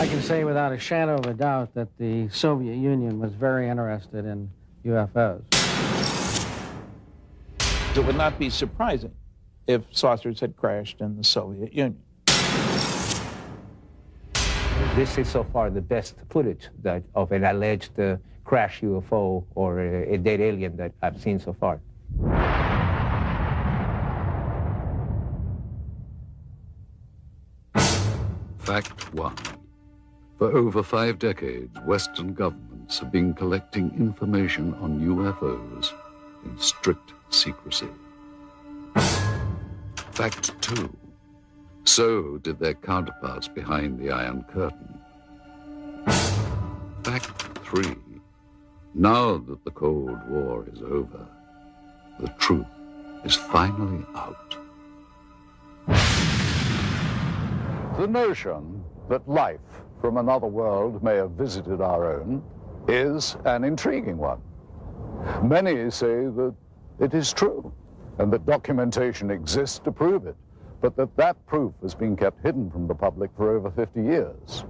I can say without a shadow of a doubt that the Soviet Union was very interested in UFOs. It would not be surprising if saucers had crashed in the Soviet Union. This is so far the best footage of an alleged crash UFO or a dead alien that I've seen so far. Fact 1. For over 5 decades, Western governments have been collecting information on UFOs in strict secrecy. Fact 2. So did their counterparts behind the Iron Curtain. Fact 3. Now that the Cold War is over, the truth is finally out. The notion that life from another world may have visited our own is an intriguing one. Many say that it is true, and that documentation exists to prove it, but that proof has been kept hidden from the public for over 50 years.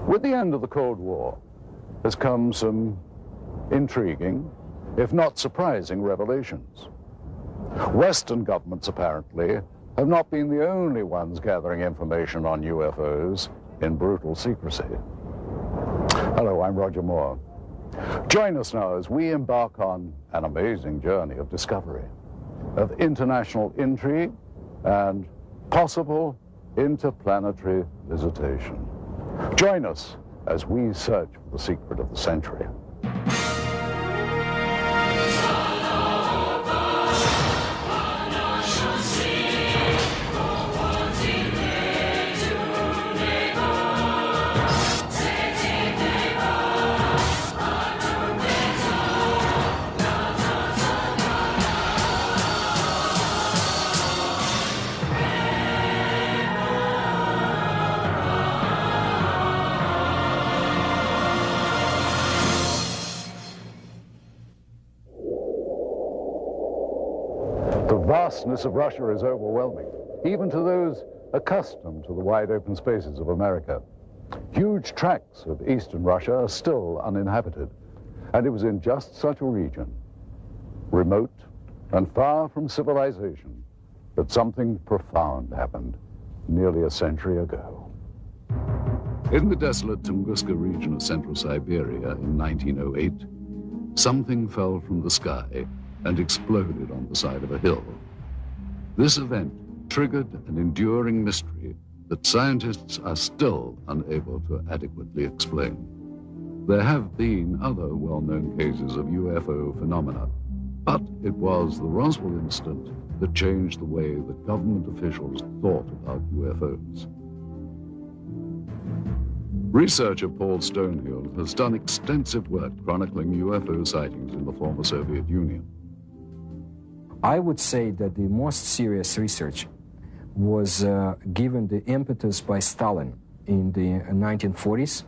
With the end of the Cold War has come some intriguing, if not surprising, revelations. Western governments, apparently, have not been the only ones gathering information on UFOs in brutal secrecy. Hello, I'm Roger Moore. Join us now as we embark on an amazing journey of discovery, of international intrigue, and possible interplanetary visitation. Join us as we search for the secret of the century. The vastness of Russia is overwhelming, even to those accustomed to the wide open spaces of America. Huge tracts of eastern Russia are still uninhabited, and it was in just such a region, remote and far from civilization, that something profound happened nearly a century ago. In the desolate Tunguska region of central Siberia in 1908, something fell from the sky and exploded on the side of a hill. This event triggered an enduring mystery that scientists are still unable to adequately explain. There have been other well-known cases of UFO phenomena, but it was the Roswell incident that changed the way that government officials thought about UFOs. Researcher Paul Stonehill has done extensive work chronicling UFO sightings in the former Soviet Union. I would say that the most serious research was given the impetus by Stalin in the 1940s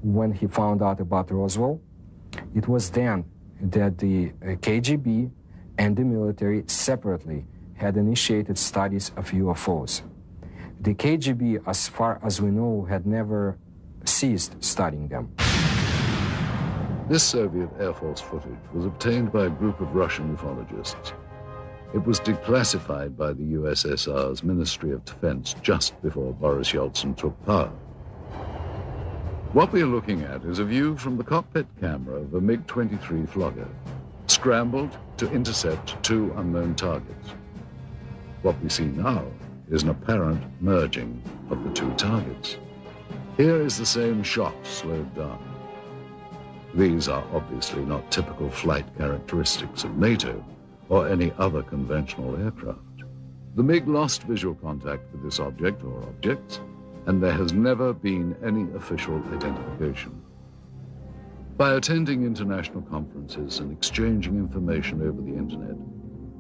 when he found out about Roswell. It was then that the KGB and the military separately had initiated studies of UFOs. The KGB, as far as we know, had never ceased studying them. This Soviet Air Force footage was obtained by a group of Russian ufologists. It was declassified by the USSR's Ministry of Defense just before Boris Yeltsin took power. What we are looking at is a view from the cockpit camera of a MiG-23 Flogger, scrambled to intercept 2 unknown targets. What we see now is an apparent merging of the 2 targets. Here is the same shot slowed down. These are obviously not typical flight characteristics of NATO or any other conventional aircraft. The MiG lost visual contact with this object or objects, and there has never been any official identification. By attending international conferences and exchanging information over the internet,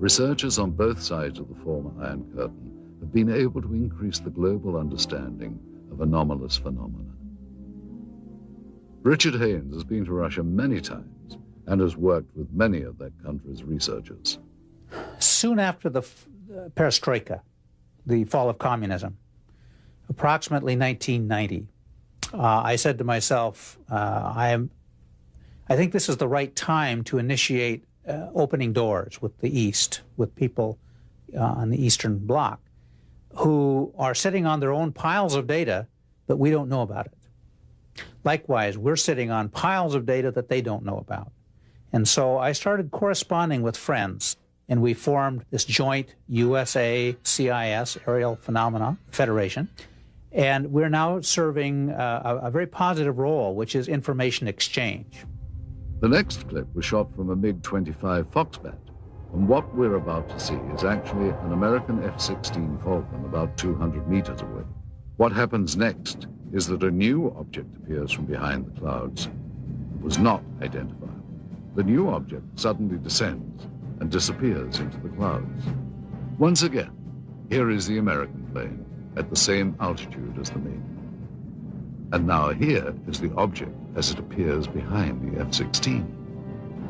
researchers on both sides of the former Iron Curtain have been able to increase the global understanding of anomalous phenomena. Richard Haynes has been to Russia many times and has worked with many of that country's researchers. Soon after the perestroika, the fall of communism, approximately 1990. I said to myself, I think this is the right time to initiate opening doors with the East, with people on the Eastern Bloc who are sitting on their own piles of data, but we don't know about it. Likewise, we're sitting on piles of data that they don't know about. And so I started corresponding with friends, and we formed this joint USA-CIS Aerial Phenomena Federation. And we're now serving a very positive role, which is information exchange. The next clip was shot from a MiG-25 Foxbat, and what we're about to see is actually an American F-16 Falcon about 200 meters away. What happens next is that a new object appears from behind the clouds. It was not identified. The new object suddenly descends and disappears into the clouds. Once again, here is the American plane at the same altitude as the MiG. And now here is the object as it appears behind the F-16.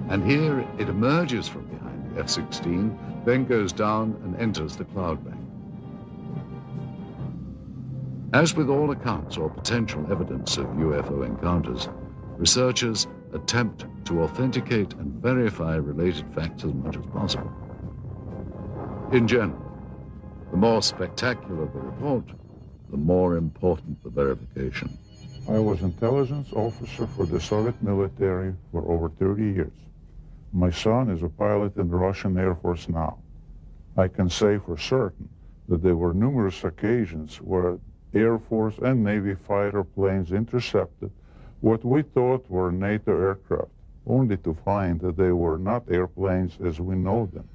And here it emerges from behind the F-16, then goes down and enters the cloud bank. As with all accounts or potential evidence of UFO encounters, researchers attempt to authenticate and verify related facts as much as possible. In general, the more spectacular the report, the more important the verification. I was intelligence officer for the Soviet military for over 30 years. My son is a pilot in the Russian Air Force now. I can say for certain that there were numerous occasions where Air Force and Navy fighter planes intercepted what we thought were NATO aircraft, only to find that they were not airplanes as we know them,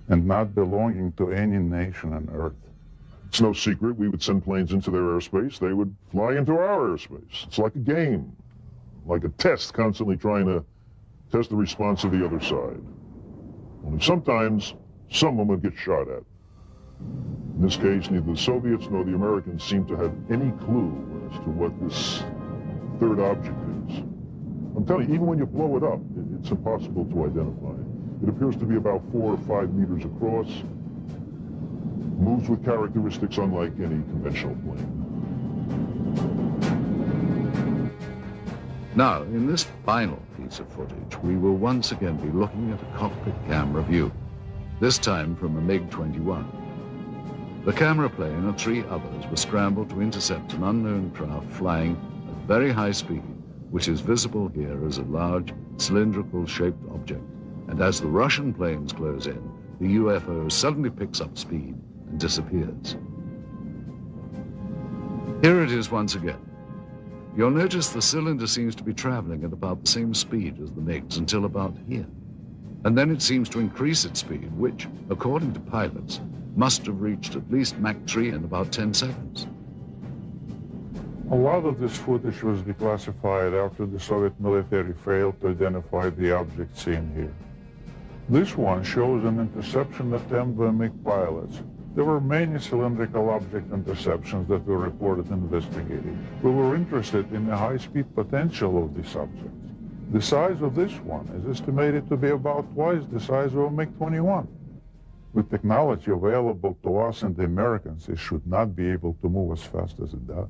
and not belonging to any nation on Earth. It's no secret we would send planes into their airspace. They would fly into our airspace. It's like a game, like a test, constantly trying to test the response of the other side. Only sometimes, someone would get shot at. In this case, neither the Soviets nor the Americans seem to have any clue as to what this third object is. I'm telling you, even when you blow it up, it's impossible to identify. It appears to be about 4 or 5 meters across, moves with characteristics unlike any conventional plane. Now, in this final piece of footage, we will once again be looking at a cockpit camera view, this time from a MiG-21. The camera plane and 3 others were scrambled to intercept an unknown craft flying at very high speed, which is visible here as a large, cylindrical-shaped object. And as the Russian planes close in, the UFO suddenly picks up speed and disappears. Here it is once again. You'll notice the cylinder seems to be traveling at about the same speed as the MiGs until about here. And then it seems to increase its speed, which, according to pilots, must have reached at least Mach 3 in about 10 seconds. A lot of this footage was declassified after the Soviet military failed to identify the object seen here. This one shows an interception attempt by MiG pilots. There were many cylindrical object interceptions that were reported and investigated. We were interested in the high-speed potential of these objects. The size of this one is estimated to be about twice the size of a MiG-21. With technology available to us and the Americans, it should not be able to move as fast as it does.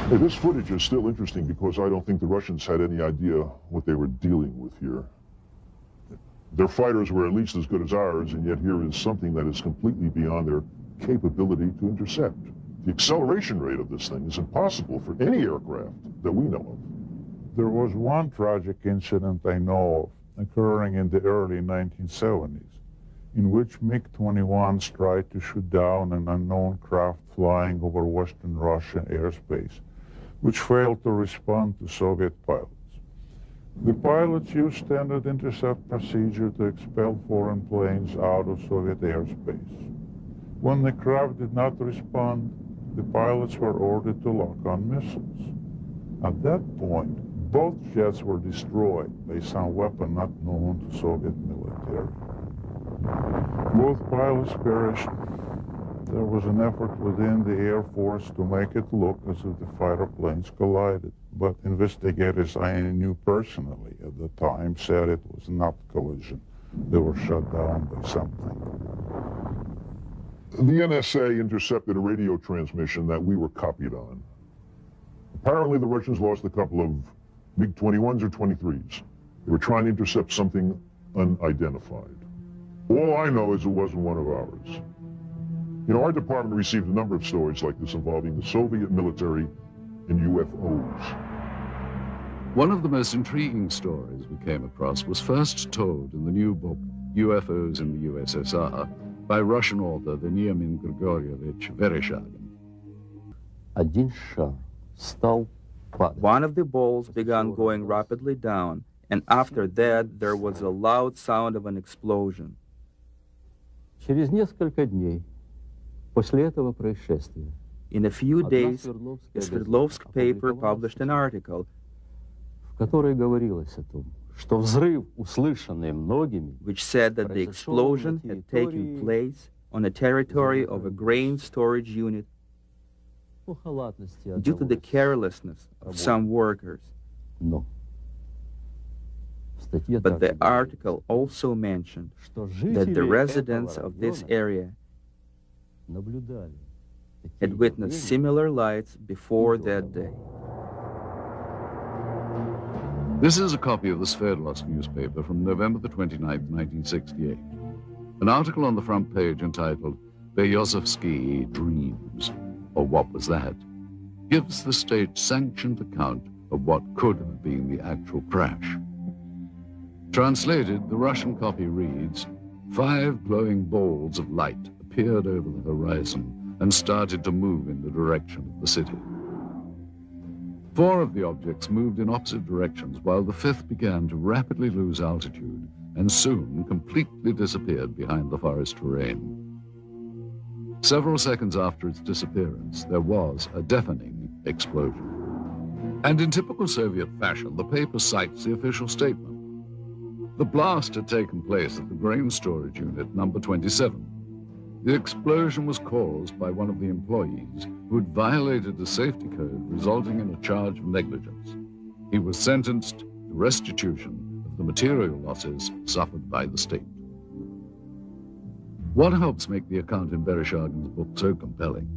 Hey, this footage is still interesting because I don't think the Russians had any idea what they were dealing with here. Their fighters were at least as good as ours, and yet here is something that is completely beyond their capability to intercept. The acceleration rate of this thing is impossible for any aircraft that we know of. There was one tragic incident I know of occurring in the early 1970s, in which MiG-21s tried to shoot down an unknown craft flying over Western Russian airspace, which failed to respond to Soviet pilots. The pilots used standard intercept procedure to expel foreign planes out of Soviet airspace. When the craft did not respond, the pilots were ordered to lock on missiles. At that point, both jets were destroyed by some weapon not known to Soviet military. Both pilots perished. There was an effort within the Air Force to make it look as if the fighter planes collided, but investigators I knew personally at the time said it was not collision. They were shot down by something. The NSA intercepted a radio transmission that we were copied on. Apparently, the Russians lost a couple of MiG-21s or 23s. They were trying to intercept something unidentified. All I know is it wasn't one of ours. You know, our department received a number of stories like this involving the Soviet military and UFOs. One of the most intriguing stories we came across was first told in the new book, UFOs in the USSR, by Russian author Veniamin Grigorievich Vereshchagin. One of the balls began going rapidly down, and after that there was a loud sound of an explosion. Через несколько дней после этого происшествия In a few days, a Sverdlovsk paper published an article в которой говорилось о том, что взрыв, услышанный многими, which said that the explosion had taken place on the territory of a grain storage unit due to the carelessness of some workers. But the article also mentioned that the residents of this area had witnessed similar lights before that day. This is a copy of the Sverdlovsk newspaper from November the 29th, 1968. An article on the front page entitled Berezovsky Dreams, or What Was That?, gives the state-sanctioned account of what could have been the actual crash. Translated, the Russian copy reads, 5 glowing balls of light appeared over the horizon and started to move in the direction of the city. 4 of the objects moved in opposite directions, while the 5th began to rapidly lose altitude and soon completely disappeared behind the forest terrain. Several seconds after its disappearance, there was a deafening explosion. And in typical Soviet fashion, the paper cites the official statement. The blast had taken place at the grain storage unit number 27. The explosion was caused by one of the employees who had violated the safety code, resulting in a charge of negligence. He was sentenced to restitution of the material losses suffered by the state. What helps make the account in Vereshchagin's book so compelling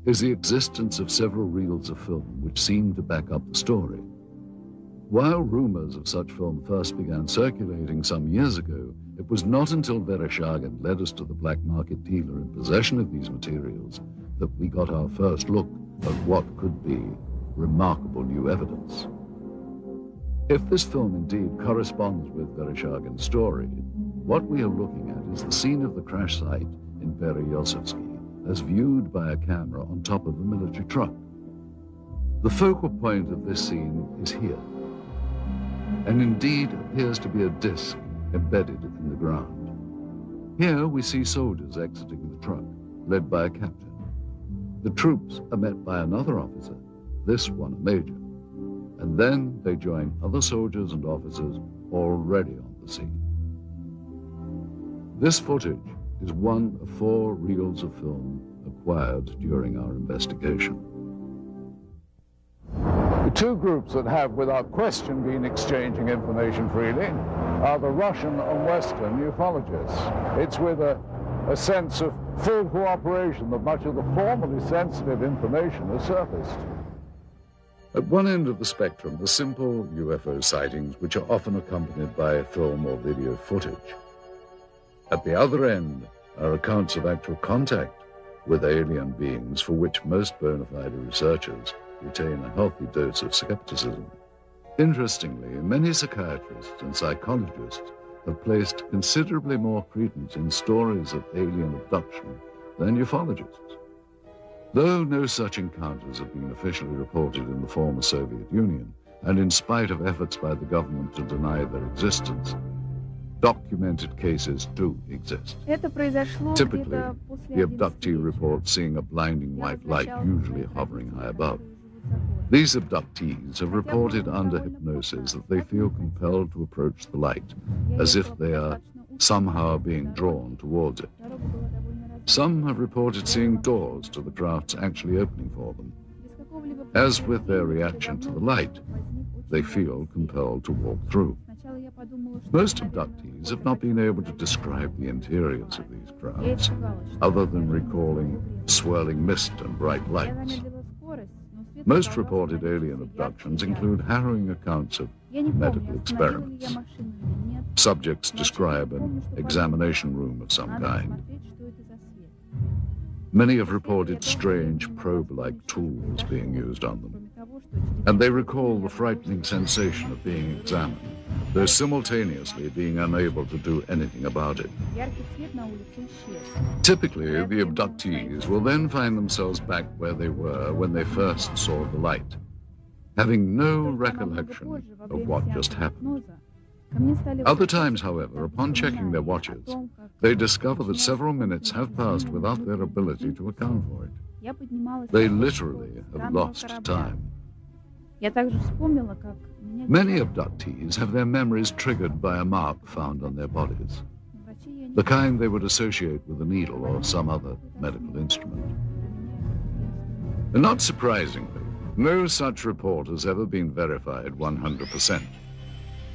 is the existence of several reels of film which seem to back up the story. While rumors of such film first began circulating some years ago, it was not until Vereshchagin led us to the black market dealer in possession of these materials that we got our first look at what could be remarkable new evidence. If this film indeed corresponds with Vereshchagin's story, what we are looking at is the scene of the crash site in Berezovsky as viewed by a camera on top of a military truck. The focal point of this scene is here, and indeed appears to be a disc embedded in the ground. Here we see soldiers exiting the truck, led by a captain. The troops are met by another officer, this one a major, and then they join other soldiers and officers already on the scene. This footage is one of 4 reels of film acquired during our investigation. The 2 groups that have, without question, been exchanging information freely are the Russian and Western ufologists. It's with a sense of full cooperation that much of the formerly sensitive information has surfaced. At one end of the spectrum are simple UFO sightings, which are often accompanied by film or video footage. At the other end are accounts of actual contact with alien beings, for which most bona fide researchers retain a healthy dose of skepticism. Interestingly, many psychiatrists and psychologists have placed considerably more credence in stories of alien abduction than ufologists. Though no such encounters have been officially reported in the former Soviet Union, and in spite of efforts by the government to deny their existence, documented cases do exist. Typically, the abductee reports seeing a blinding white light, usually hovering high above. These abductees have reported under hypnosis that they feel compelled to approach the light, as if they are somehow being drawn towards it. Some have reported seeing doors to the crafts actually opening for them. As with their reaction to the light, they feel compelled to walk through. Most abductees have not been able to describe the interiors of these crafts, other than recalling swirling mist and bright lights. Most reported alien abductions include harrowing accounts of medical experiments. Subjects describe an examination room of some kind. Many have reported strange probe-like tools being used on them, and they recall the frightening sensation of being examined, though simultaneously being unable to do anything about it. Typically, the abductees will then find themselves back where they were when they first saw the light, having no recollection of what just happened. Other times, however, upon checking their watches, they discover that several minutes have passed without their ability to account for it. They literally have lost time. Many abductees have their memories triggered by a mark found on their bodies, the kind they would associate with a needle or some other medical instrument. And not surprisingly, no such report has ever been verified 100%.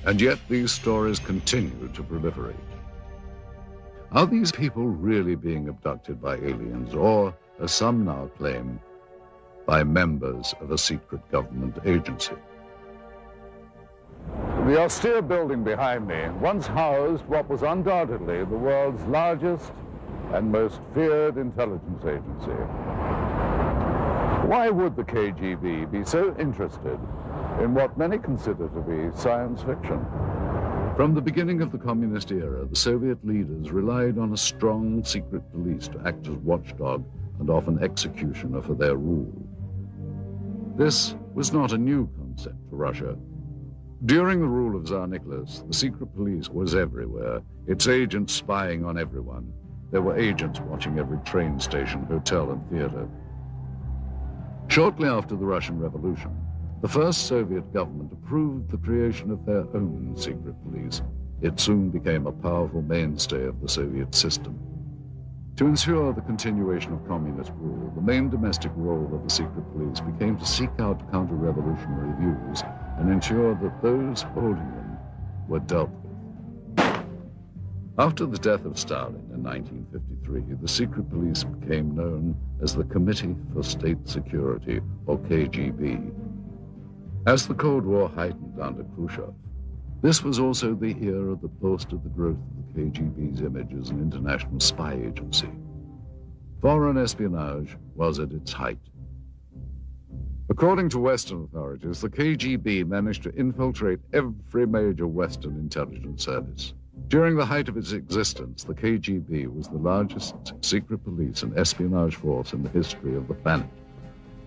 And yet these stories continue to proliferate. Are these people really being abducted by aliens, or, as some now claim, by members of a secret government agency? The austere building behind me once housed what was undoubtedly the world's largest and most feared intelligence agency. Why would the KGB be so interested in what many consider to be science fiction? From the beginning of the communist era, the Soviet leaders relied on a strong secret police to act as watchdog and often executioner for their rule. This was not a new concept for Russia. During the rule of Tsar Nicholas, the secret police was everywhere, its agents spying on everyone. There were agents watching every train station, hotel, and theater. Shortly after the Russian Revolution, the first Soviet government approved the creation of their own secret police. It soon became a powerful mainstay of the Soviet system. To ensure the continuation of communist rule, the main domestic role of the secret police became to seek out counter-revolutionary views and ensure that those holding them were dealt with. After the death of Stalin in 1953, the secret police became known as the Committee for State Security, or KGB. As the Cold War heightened under Khrushchev, this was also the era that boasted the growth of the KGB's image as an international spy agency. Foreign espionage was at its height. According to Western authorities, the KGB managed to infiltrate every major Western intelligence service. During the height of its existence, the KGB was the largest secret police and espionage force in the history of the planet,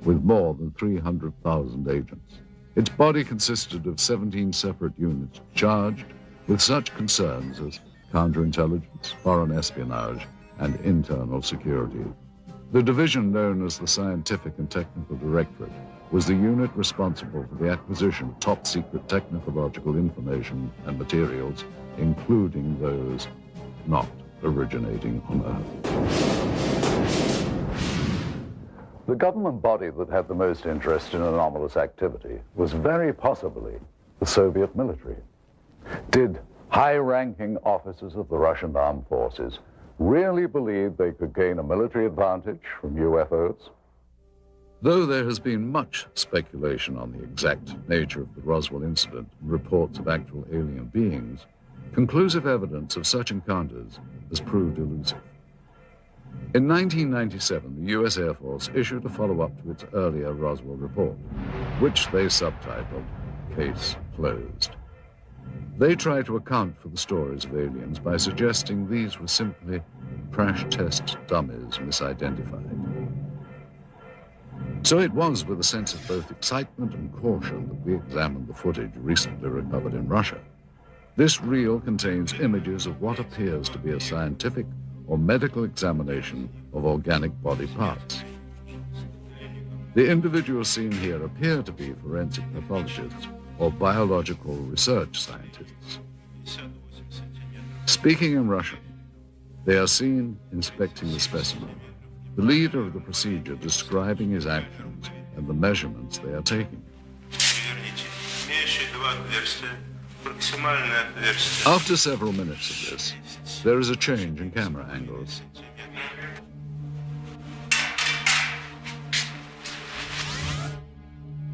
with more than 300,000 agents. Its body consisted of 17 separate units charged with such concerns as counterintelligence, foreign espionage, and internal security. The division known as the Scientific and Technical Directorate was the unit responsible for the acquisition of top-secret technological information and materials, including those not originating on Earth. The government body that had the most interest in anomalous activity was very possibly the Soviet military. Did high-ranking officers of the Russian armed forces really believe they could gain a military advantage from UFOs? Though there has been much speculation on the exact nature of the Roswell incident and reports of actual alien beings, conclusive evidence of such encounters has proved elusive. In 1997, the U.S. Air Force issued a follow-up to its earlier Roswell report, which they subtitled Case Closed. They try to account for the stories of aliens by suggesting these were simply crash test dummies misidentified. So it was with a sense of both excitement and caution that we examined the footage recently recovered in Russia. This reel contains images of what appears to be a scientific or medical examination of organic body parts. The individuals seen here appear to be forensic pathologists or biological research scientists. Speaking in Russian, they are seen inspecting the specimen, the leader of the procedure describing his actions and the measurements they are taking. After several minutes of this, there is a change in camera angles.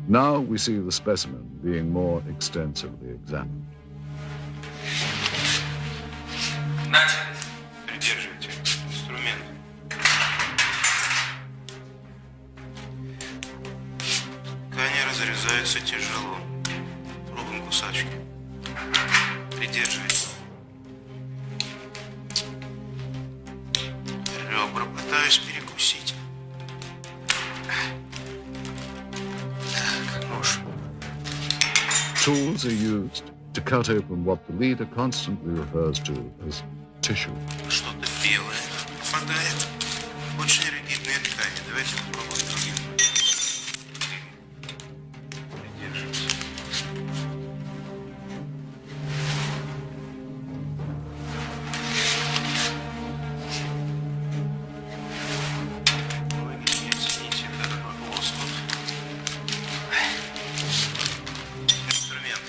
Now we see the specimen being more extensively examined. Ткани разрезаются тяжело. Пробуем кусачки. Придерживайте. Ребра пытаюсь перекусить. Так, нож. Tools are used to cut open what the leader constantly refers to as tissue. Что-то белое попадает. Очень ригидные ткани. Давайте попробуем другим. Придерживайся. Вы не оцените этот лоскут. Инструмент.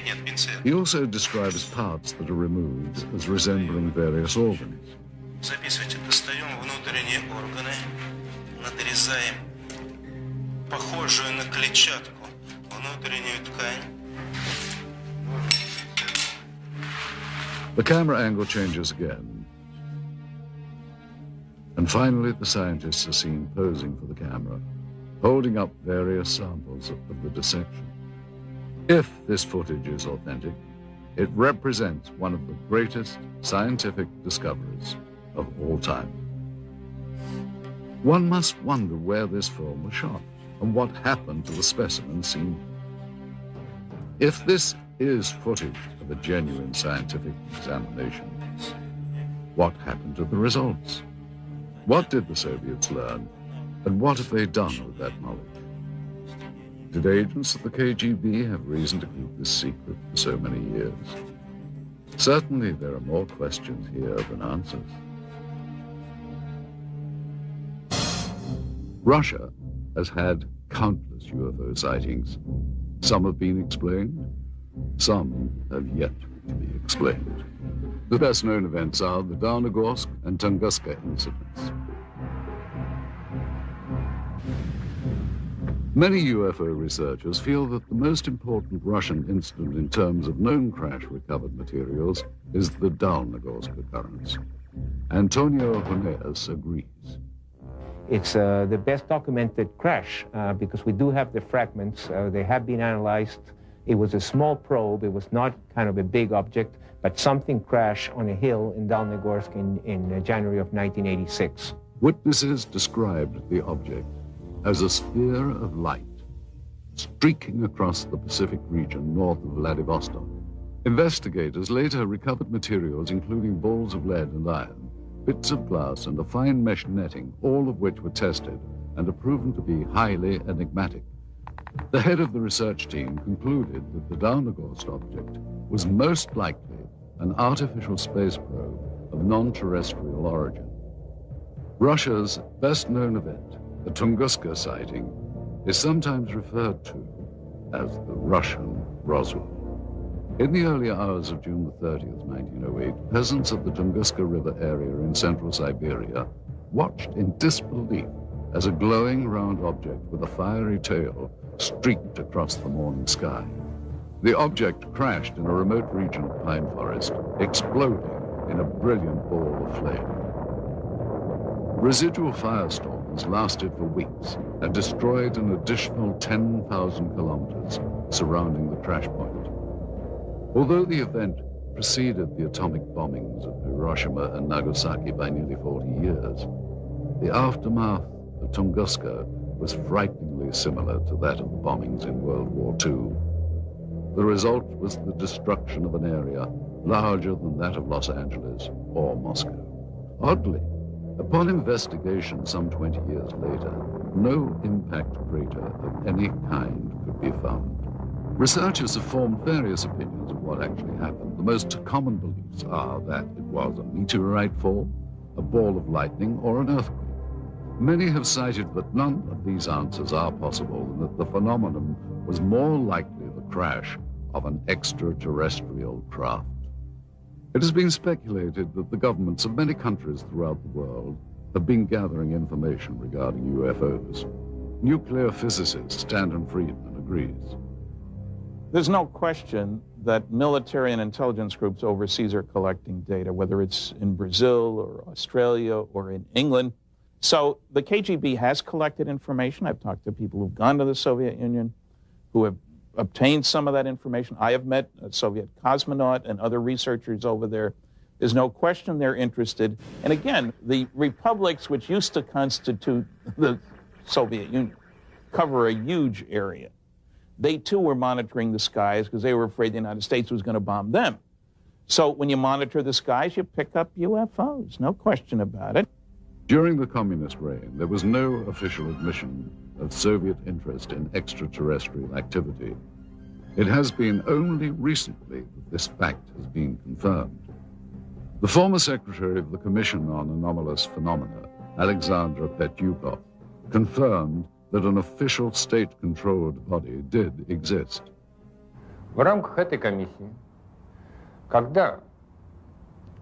Нет, пинцет. He also describes parts that are removed as resembling various organs. Записывайте, достаем внутренние органы, надрезаем похожую на клетчатку внутреннюю ткань. The camera angle changes again. And finally, the scientists are seen posing for the camera, holding up various samples of the dissection. If this footage is authentic, it represents one of the greatest scientific discoveries of all time. One must wonder where this film was shot and what happened to the specimen seen. If this is footage of a genuine scientific examination, what happened to the results? What did the Soviets learn, and what have they done with that knowledge? Did agents of the KGB have reason to keep this secret for so many years? Certainly there are more questions here than answers. Russia has had countless UFO sightings. Some have been explained, some have yet to be explained. The best known events are the Downogorsk and Tunguska incidents. Many UFO researchers feel that the most important Russian incident in terms of known crash recovered materials is the Downogorsk occurrence. Antonio Huneas agrees. It's the best documented crash because we do have the fragments. They have been analyzed. It was a small probe. It was not kind of a big object, but something crashed on a hill in Downogorsk in January of 1986. Witnesses described the object as a sphere of light streaking across the Pacific region north of Vladivostok. Investigators later recovered materials including balls of lead and iron, bits of glass and a fine mesh netting, all of which were tested and are proven to be highly enigmatic. The head of the research team concluded that the Downogorsk object was most likely an artificial space probe of non-terrestrial origin. Russia's best-known event, the Tunguska sighting, is sometimes referred to as the Russian Roswell. In the early hours of June 30th, 1908, peasants of the Tunguska River area in central Siberia watched in disbelief as a glowing round object with a fiery tail streaked across the morning sky. The object crashed in a remote region of pine forest, exploding in a brilliant ball of flame. Residual firestorms lasted for weeks and destroyed an additional 10,000 kilometers surrounding the crash point. Although the event preceded the atomic bombings of Hiroshima and Nagasaki by nearly 40 years, the aftermath of Tunguska was frighteningly similar to that of the bombings in World War II. The result was the destruction of an area larger than that of Los Angeles or Moscow. Oddly, upon investigation some 20 years later, no impact crater of any kind could be found. Researchers have formed various opinions of what actually happened. The most common beliefs are that it was a meteorite fall, a ball of lightning, or an earthquake. Many have cited that none of these answers are possible and that the phenomenon was more likely the crash of an extraterrestrial craft. It has been speculated that the governments of many countries throughout the world have been gathering information regarding UFOs. Nuclear physicist Stanton Friedman agrees. There's no question that military and intelligence groups overseas are collecting data, whether it's in Brazil or Australia or in England. So the KGB has collected information. I've talked to people who've gone to the Soviet Union, who have obtained some of that information. I have met a Soviet cosmonaut and other researchers over there. There's no question they're interested. And again, the republics which used to constitute the Soviet Union cover a huge area. They too were monitoring the skies because they were afraid the United States was going to bomb them. So when you monitor the skies, you pick up UFOs, no question about it. During the communist reign, there was no official admission of Soviet interest in extraterrestrial activity. It has been only recently that this fact has been confirmed. The former secretary of the Commission on Anomalous Phenomena, Alexandra Petyukov, confirmed that an official state-controlled body did exist. В рамках этой комиссии, когда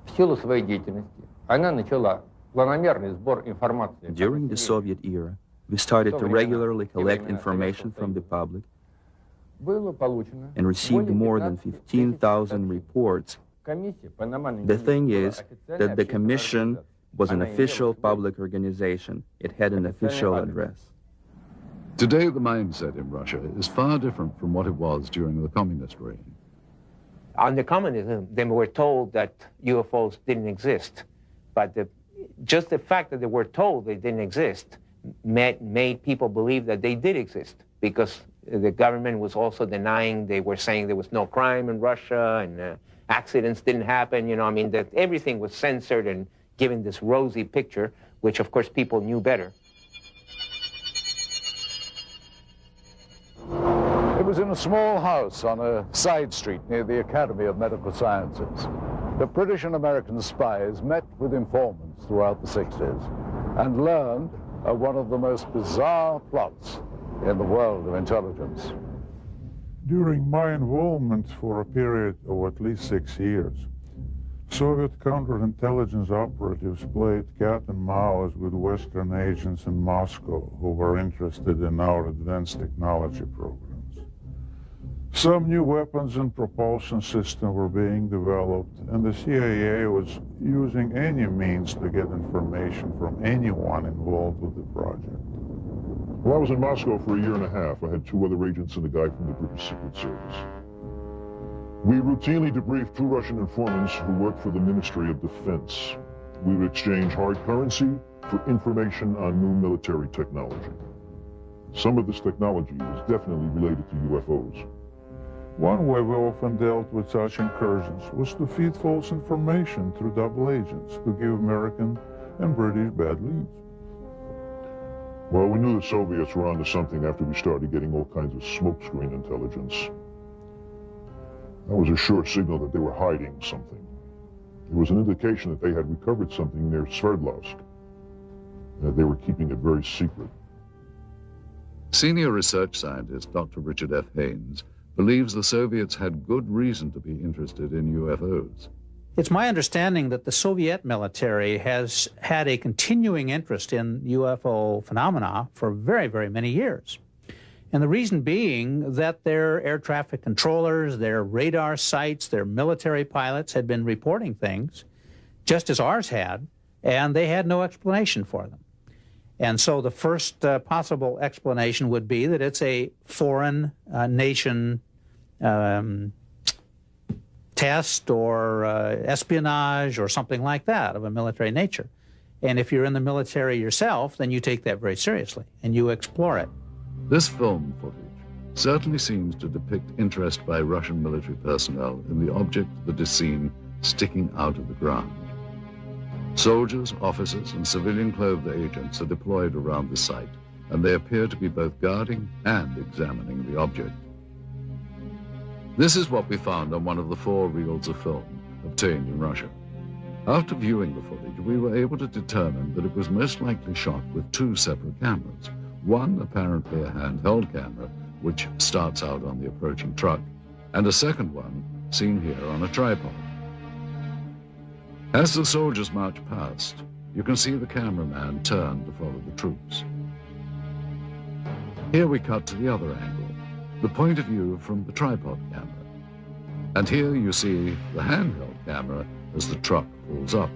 в силу своей деятельности она начала планомерный сбор информации. During the Soviet era, we started to regularly collect information from the public and received more than 15,000 reports. The thing is that the Commission was an official public organization. It had an official address. Today, the mindset in Russia is far different from what it was during the communist reign. Under communism, they were told that UFOs didn't exist, but just the fact that they were told they didn't exist made people believe that they did exist, because the government was also denying. They were saying there was no crime in Russia and accidents didn't happen. You know, I mean, that everything was censored and given this rosy picture, which of course people knew better. It was in a small house on a side street near the Academy of Medical Sciences. The British and American spies met with informants throughout the 60s and learned of one of the most bizarre plots in the world of intelligence. During my involvement for a period of at least 6 years, Soviet counterintelligence operatives played cat and mouse with Western agents in Moscow who were interested in our advanced technology programs. Some new weapons and propulsion systems were being developed, and the CIA was using any means to get information from anyone involved with the project. Well, I was in Moscow for a year and a half. I had 2 other agents and a guy from the British Secret Service. We routinely debriefed 2 Russian informants who worked for the Ministry of Defense. We would exchange hard currency for information on new military technology. Some of this technology was definitely related to UFOs. One way we often dealt with such incursions was to feed false information through double agents to give American and British bad leads. Well, we knew the Soviets were onto something after we started getting all kinds of smokescreen intelligence. That was a sure signal that they were hiding something. It was an indication that they had recovered something near Sverdlovsk. They were keeping it very secret. Senior research scientist Dr. Richard F. Haynes believes the Soviets had good reason to be interested in UFOs. It's my understanding that the Soviet military has had a continuing interest in UFO phenomena for very, very many years. And the reason being that their air traffic controllers, their radar sites, their military pilots had been reporting things, just as ours had, and they had no explanation for them. And so the first possible explanation would be that it's a foreign nation test or espionage or something like that of a military nature. And if you're in the military yourself, then you take that very seriously and you explore it. This film footage certainly seems to depict interest by Russian military personnel in the object that is seen sticking out of the ground. Soldiers, officers, and civilian-clothed agents are deployed around the site, and they appear to be both guarding and examining the object. This is what we found on one of the 4 reels of film obtained in Russia. After viewing the footage, we were able to determine that it was most likely shot with 2 separate cameras. One apparently a handheld camera, which starts out on the approaching truck, and a second one seen here on a tripod. As the soldiers march past, you can see the cameraman turn to follow the troops. Here we cut to the other angle, the point of view from the tripod camera. And here you see the handheld camera as the truck pulls up.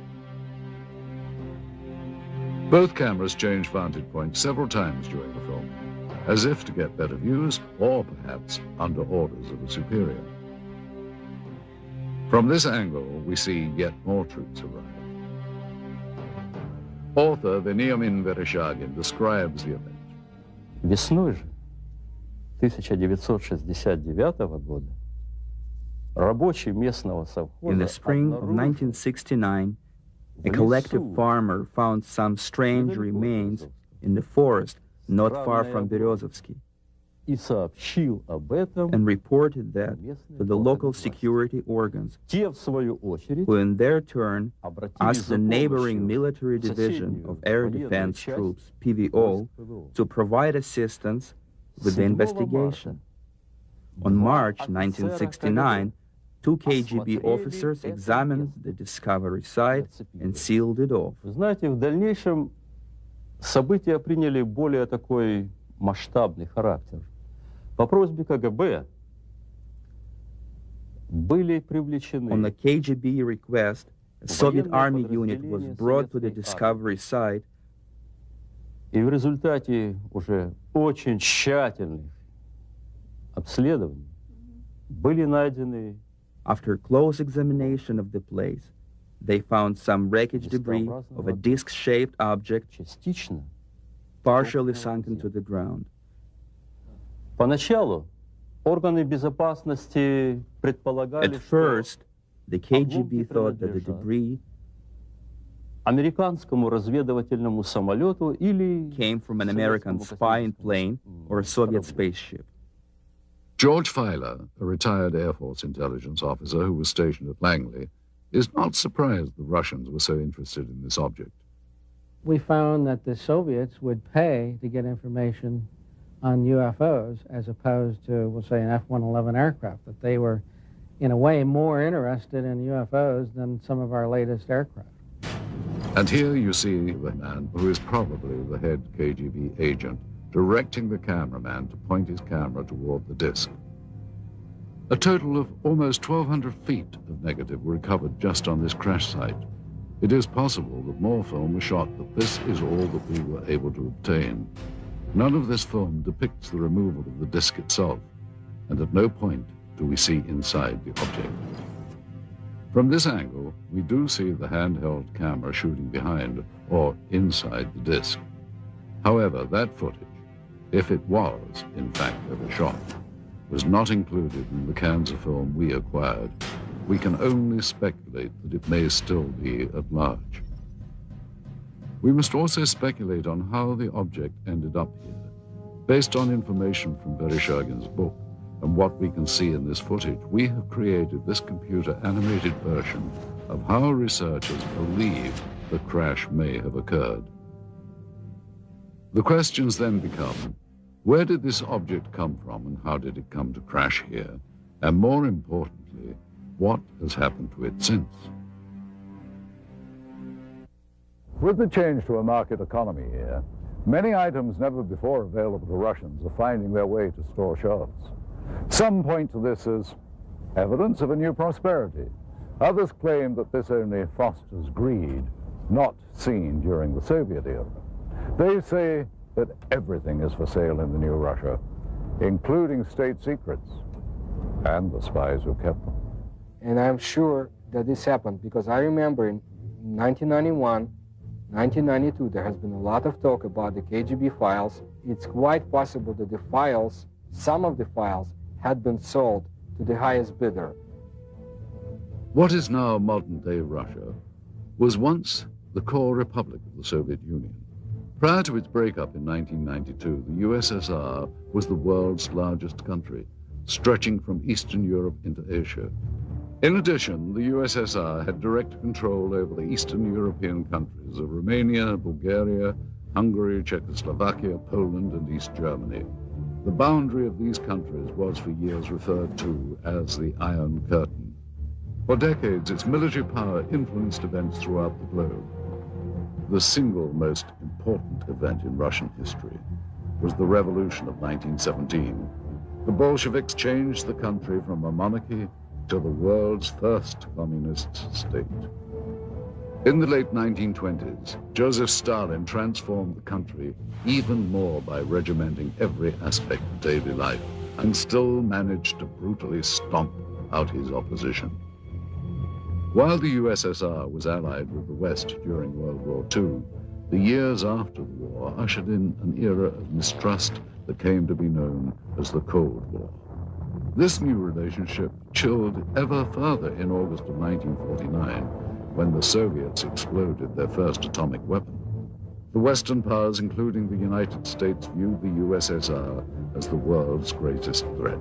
Both cameras change vantage points several times during the film, as if to get better views or perhaps under orders of a superior. From this angle, we see yet more troops arrive. Author Veniamin Vereshchagin describes the event. Весной же 1969 года рабочий местного совхоза In the spring of 1969, a collective farmer found some strange remains in the forest not far from Berezovsky и сообщил об этом, and reported that to the local security organs, те, в свою очередь, who in their turn обратились asked the за neighboring помощью military в division of соседнюю air военную defense часть troops, PVO, to provide assistance with the 7 investigation. On March 1969, 2 KGB officers examined the discovery site and sealed it off. Вы знаете, в дальнейшем события приняли более такой масштабный характер. По просьбе КГБ были привлечены On the KGB request, a Soviet army unit was brought to the discovery site, и в результате уже очень тщательных обследований были найдены after close examination of the place. They found some wreckage debris of a disc-shaped object частично. partially sunk into the ground. Поначалу органы безопасности предполагали, At first, the KGB thought that the debris американскому разведывательному самолету или came from an American spying plane or a Soviet spaceship. George Filer, a retired Air Force intelligence officer who was stationed at Langley, is not surprised the Russians were so interested in this object. We found that the Soviets would pay to get information on UFOs as opposed to, we'll say, an F-111 aircraft, that they were, in a way, more interested in UFOs than some of our latest aircraft. And here you see the man who is probably the head KGB agent directing the cameraman to point his camera toward the disc. A total of almost 1,200 feet of negative were recovered just on this crash site. It is possible that more film was shot, but this is all that we were able to obtain. None of this film depicts the removal of the disc itself, and at no point do we see inside the object. From this angle, we do see the handheld camera shooting behind or inside the disc. However, that footage, if it was, in fact, ever shot, was not included in the cans of film we acquired. We can only speculate that it may still be at large. We must also speculate on how the object ended up here. Based on information from Vereshchagin's book and what we can see in this footage, we have created this computer-animated version of how researchers believe the crash may have occurred. The questions then become, where did this object come from and how did it come to crash here? And more importantly, what has happened to it since? With the change to a market economy here, many items never before available to Russians are finding their way to store shelves. Some point to this as evidence of a new prosperity. Others claim that this only fosters greed, not seen during the Soviet era. They say that everything is for sale in the new Russia, including state secrets and the spies who kept them. And I'm sure that this happened because I remember in 1991, 1992, there has been a lot of talk about the KGB files. It's quite possible that the files, some of the files, had been sold to the highest bidder. What is now modern-day Russia was once the core republic of the Soviet Union. Prior to its breakup in 1992, the USSR was the world's largest country, stretching from Eastern Europe into Asia. In addition, the USSR had direct control over the Eastern European countries of Romania, Bulgaria, Hungary, Czechoslovakia, Poland, and East Germany. The boundary of these countries was for years referred to as the Iron Curtain. For decades, its military power influenced events throughout the globe. The single most important event in Russian history was the Revolution of 1917. The Bolsheviks changed the country from a monarchy to the world's first communist state. In the late 1920s, Joseph Stalin transformed the country even more by regimenting every aspect of daily life and still managed to brutally stomp out his opposition. While the USSR was allied with the West during World War II, the years after the war ushered in an era of mistrust that came to be known as the Cold War. This new relationship chilled ever further in August of 1949, when the Soviets exploded their first atomic weapon. The Western powers, including the United States, viewed the USSR as the world's greatest threat.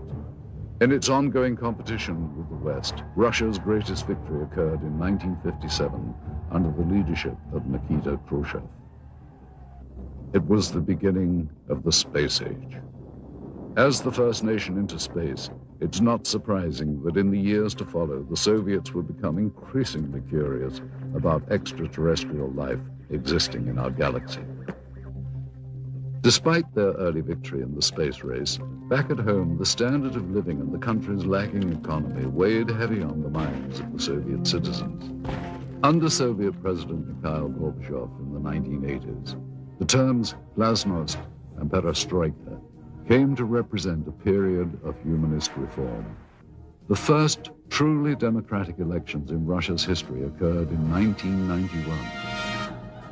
In its ongoing competition with the West, Russia's greatest victory occurred in 1957 under the leadership of Nikita Khrushchev. It was the beginning of the space age. As the first nation into space, it's not surprising that in the years to follow, the Soviets would become increasingly curious about extraterrestrial life existing in our galaxy. Despite their early victory in the space race, back at home, the standard of living and the country's lagging economy weighed heavy on the minds of the Soviet citizens. Under Soviet President Mikhail Gorbachev in the 1980s, the terms glasnost and perestroika came to represent a period of humanist reform. The first truly democratic elections in Russia's history occurred in 1991.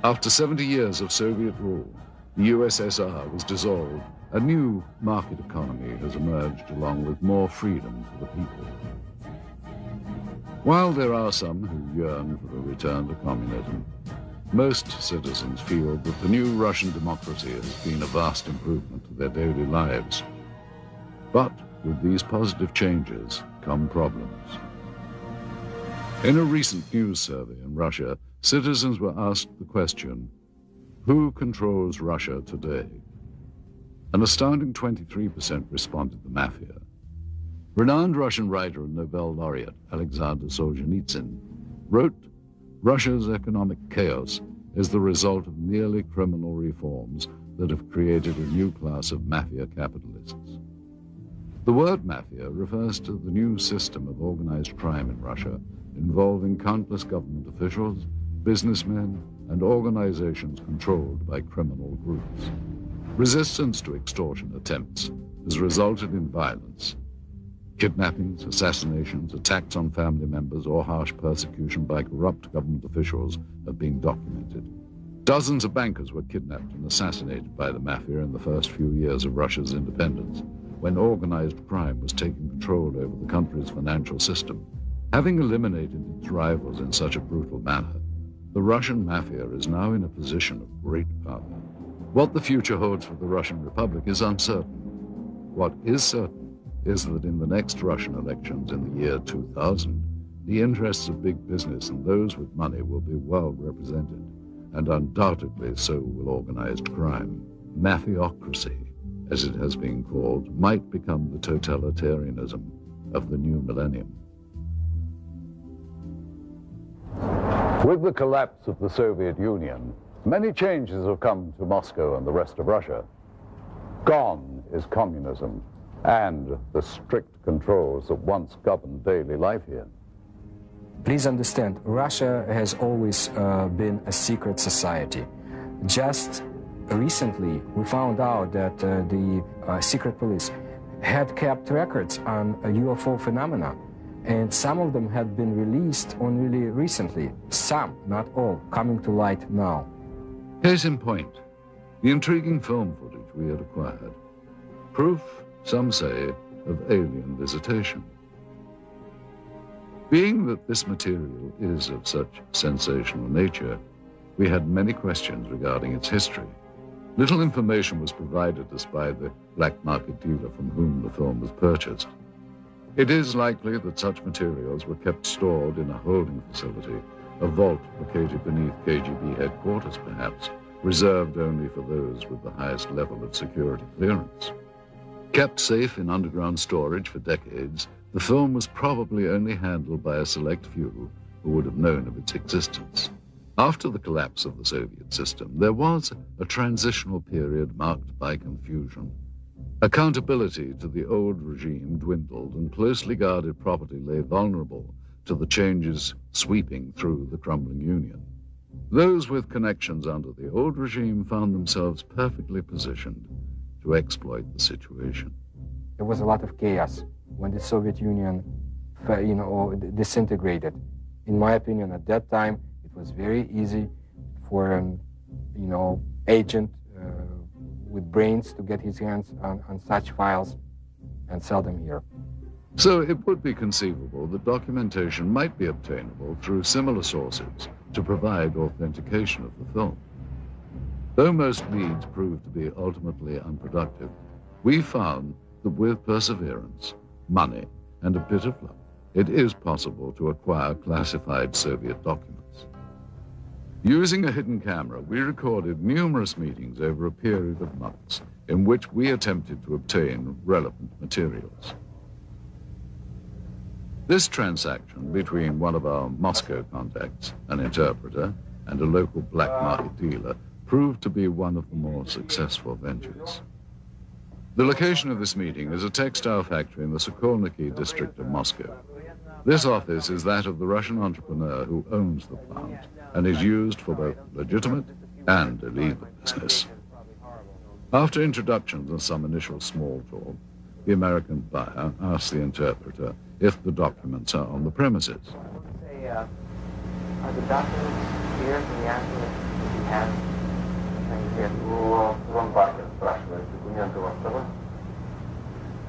After 70 years of Soviet rule, the USSR was dissolved. A new market economy has emerged along with more freedom for the people. While there are some who yearn for a return to communism, most citizens feel that the new Russian democracy has been a vast improvement to their daily lives. But with these positive changes come problems. In a recent news survey in Russia, citizens were asked the question, who controls Russia today? An astounding 23% responded the mafia. Renowned Russian writer and Nobel laureate Alexander Solzhenitsyn wrote, Russia's economic chaos is the result of nearly criminal reforms that have created a new class of mafia capitalists. The word mafia refers to the new system of organized crime in Russia involving countless government officials, businessmen, and organizations controlled by criminal groups. Resistance to extortion attempts has resulted in violence. Kidnappings, assassinations, attacks on family members, or harsh persecution by corrupt government officials have been documented. Dozens of bankers were kidnapped and assassinated by the mafia in the first few years of Russia's independence, when organized crime was taking control over the country's financial system. Having eliminated its rivals in such a brutal manner, the Russian mafia is now in a position of great power. What the future holds for the Russian Republic is uncertain. What is certain is that in the next Russian elections in the year 2000, the interests of big business and those with money will be well represented, and undoubtedly so will organized crime. Mafiocracy, as it has been called, might become the totalitarianism of the new millennium. With the collapse of the Soviet Union, many changes have come to Moscow and the rest of Russia. Gone is communism and the strict controls that once governed daily life here. Please understand, Russia has always been a secret society. Just recently, we found out that the secret police had kept records on UFO phenomena, and some of them had been released only recently. Some, not all, coming to light now. Case in point, the intriguing film footage we had acquired. Proof, some say, of alien visitation. Being that this material is of such sensational nature, we had many questions regarding its history. Little information was provided us by the black market dealer from whom the film was purchased. It is likely that such materials were kept stored in a holding facility, a vault located beneath KGB headquarters perhaps, reserved only for those with the highest level of security clearance. Kept safe in underground storage for decades, the film was probably only handled by a select few who would have known of its existence. After the collapse of the Soviet system, there was a transitional period marked by confusion. Accountability to the old regime dwindled, and closely guarded property lay vulnerable to the changes sweeping through the crumbling Union. Those with connections under the old regime found themselves perfectly positioned to exploit the situation. There was a lot of chaos when the Soviet Union, disintegrated. In my opinion, at that time, it was very easy for an, agent with brains to get his hands on such files and sell them here. So it would be conceivable that documentation might be obtainable through similar sources to provide authentication of the film. Though most leads proved to be ultimately unproductive, we found that with perseverance, money, and a bit of luck, it is possible to acquire classified Soviet documents. Using a hidden camera, we recorded numerous meetings over a period of months in which we attempted to obtain relevant materials. This transaction between one of our Moscow contacts, an interpreter, and a local black market dealer proved to be one of the more successful ventures. The location of this meeting is a textile factory in the Sokolniki district of Moscow. This office is that of the Russian entrepreneur who owns the plant and is used for both legitimate and illegal business. After introductions and some initial small talk, the American buyer asks the interpreter if the documents are on the premises. Are the documents here in the accident that you have?